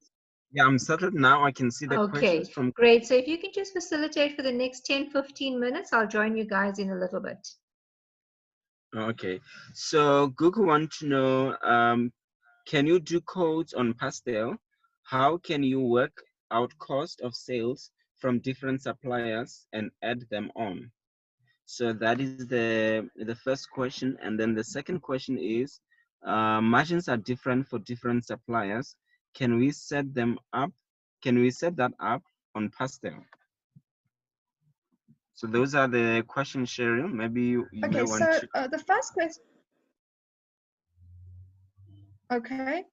Yeah, I'm settled now. I can see the questions Okay, from. great. So if you can just facilitate for the next 10-15 minutes, I'll join you guys in a little bit. Okay, so Google want to know, can you do codes on Pastel? How can you work out cost of sales from different suppliers and add them on? So that is the first question. And then the second question is, margins are different for different suppliers. Can we set them up? Can we set that up on Pastel? So those are the questions, Sheryl. Maybe you may want to. The first question. Okay,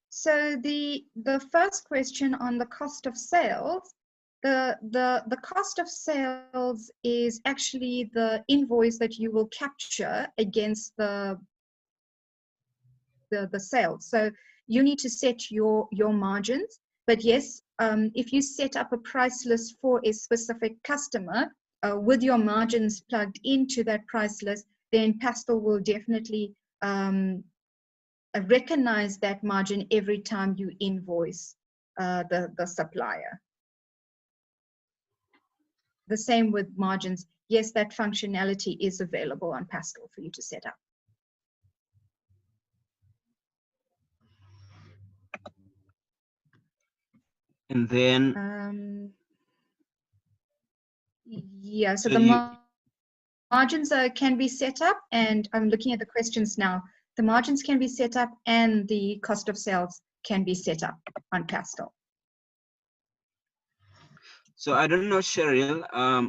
so the first question on the cost of sales, the cost of sales is actually the invoice that you will capture against the sales. So you need to set your margins. But yes, if you set up a price list for a specific customer with your margins plugged into that price list, then Pastel will definitely recognize that margin every time you invoice the supplier. The same with margins. Yes, that functionality is available on Pastel for you to set up. And then yeah, so the margins can be set up, and I'm looking at the questions now. The margins can be set up and the cost of sales can be set up on Pastel. So I don't know, Sheryl,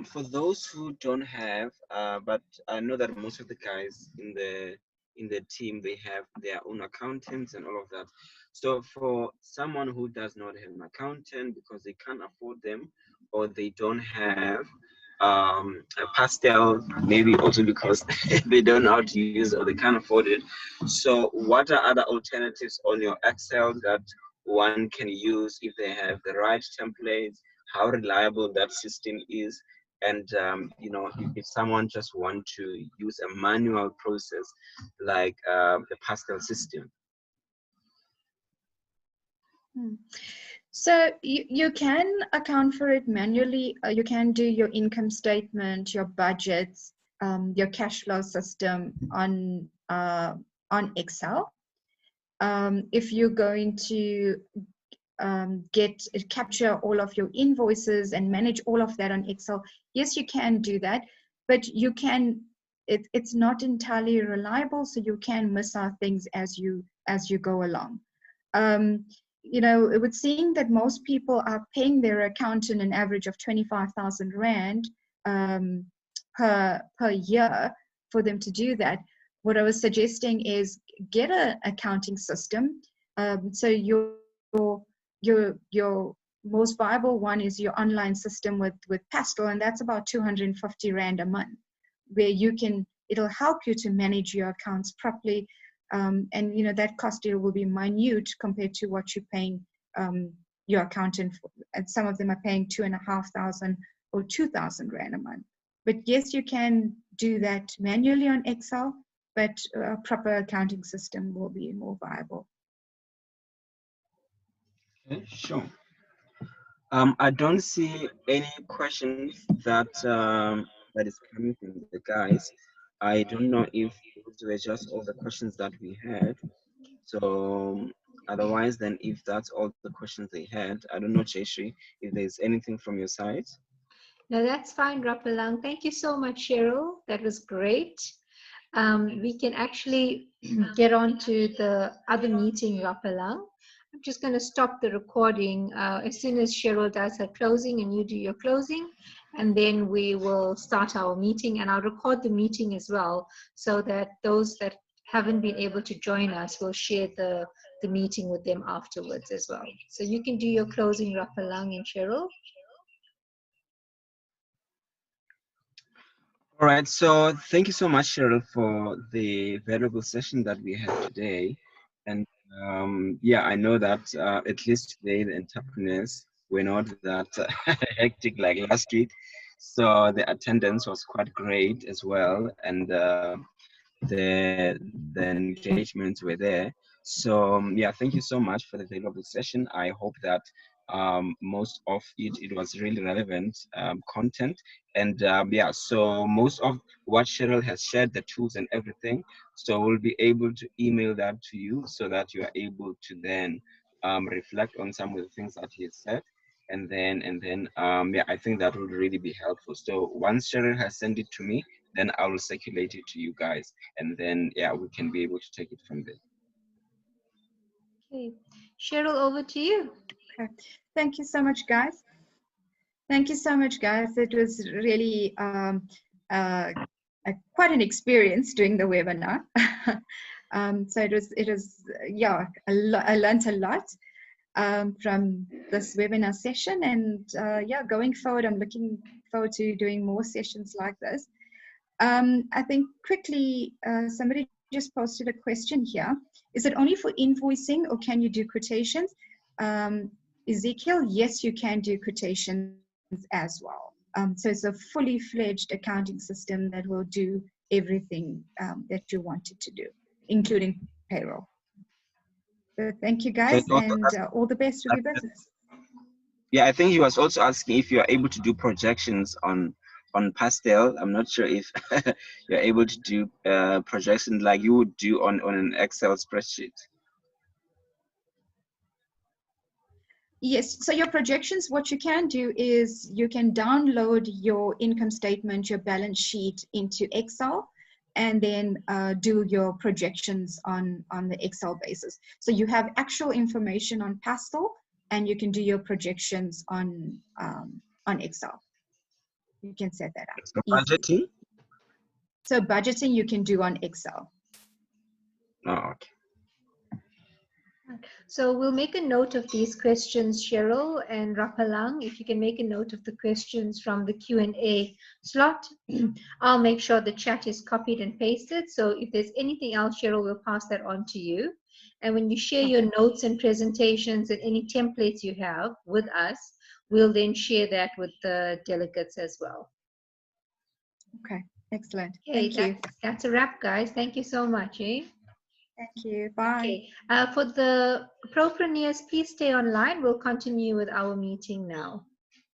for those who don't have, but I know that most of the guys in the team, they have their own accountants and all of that. So for someone who does not have an accountant because they can't afford them, or they don't have a Pastel, maybe also because they don't know how to use it or they can't afford it. So what are other alternatives on your Excel that one can use if they have the right templates, how reliable that system is, and you know, if someone just want to use a manual process like the Pastel system? So you can account for it manually. You can do your income statement, your budgets, your cash flow system on Excel. If you're going to capture all of your invoices and manage all of that on Excel, yes, you can do that, but you can. It's not entirely reliable, so you can miss out things as you go along. You know, it would seem that most people are paying their accountant an average of 25,000 Rand per year for them to do that. What I was suggesting is get an accounting system. So your most viable one is your online system with Pastel, and that's about 250 Rand a month, where it'll help you to manage your accounts properly. And you know, that cost will be minute compared to what you're paying your accountant for. And some of them are paying 2,500 or 2,000 Rand a month. But yes, you can do that manually on Excel, but a proper accounting system will be more viable. Okay, sure. I don't see any questions that that is coming from the guys. I don't know if those were just all the questions that we had. So otherwise, then if that's all the questions they had, I don't know, Cheshi, if there's anything from your side. No, that's fine, Rapalang. Thank you so much, Sheryl. That was great. We can actually get on to the other meeting, Rapalang. I'm just going to stop the recording as soon as Sheryl does her closing and you do your closing, and then we will start our meeting, and I'll record the meeting as well so that those that haven't been able to join us will share the meeting with them afterwards as well. So you can do your closing, Rapalang and Sheryl. All right, so thank you so much, Sheryl, for the valuable session that we had today. And yeah, I know that at least today the entrepreneurs were not that hectic like last week. So the attendance was quite great as well. And the engagements were there. So yeah, thank you so much for the valuable session. I hope that most of it was really relevant content, and yeah, so most of what Sheryl has shared, the tools and everything, so we'll be able to email that to you so that you are able to then reflect on some of the things that he has said. And then yeah, I think that would really be helpful. So once Sheryl has sent it to me, then I will circulate it to you guys, and then yeah, we can be able to take it from there. Okay, Sheryl, over to you. Okay. Thank you so much, guys. Thank you so much, guys. It was really quite an experience doing the webinar. So it was yeah, I learned a lot from this webinar session, and yeah, going forward, I'm looking forward to doing more sessions like this. I think quickly, somebody just posted a question here. Is it only for invoicing, or can you do quotations? Ezekiel, yes, you can do quotations as well. So it's a fully fledged accounting system that will do everything that you want it to do, including payroll. So thank you, guys, and all the best with your business. Yeah, I think he was also asking if you are able to do projections on Pastel. I'm not sure if you're able to do projections like you would do on an Excel spreadsheet. Yes, so your projections, what you can do is you can download your income statement, your balance sheet into Excel, and then do your projections on the Excel basis. So you have actual information on Pastel, and you can do your projections on Excel. You can set that up. So budgeting? So budgeting you can do on Excel. Oh, okay. So we'll make a note of these questions, Sheryl and Rapalang. If you can make a note of the questions from the Q&A slot, I'll make sure the chat is copied and pasted. So if there's anything else, Sheryl will pass that on to you. And when you share your notes and presentations and any templates you have with us, we'll then share that with the delegates as well. Okay, excellent. Okay, Thank you. That's a wrap, guys. Thank you so much. Thank you. Bye. Okay. For the PROPreneurs, please stay online. We'll continue with our meeting now.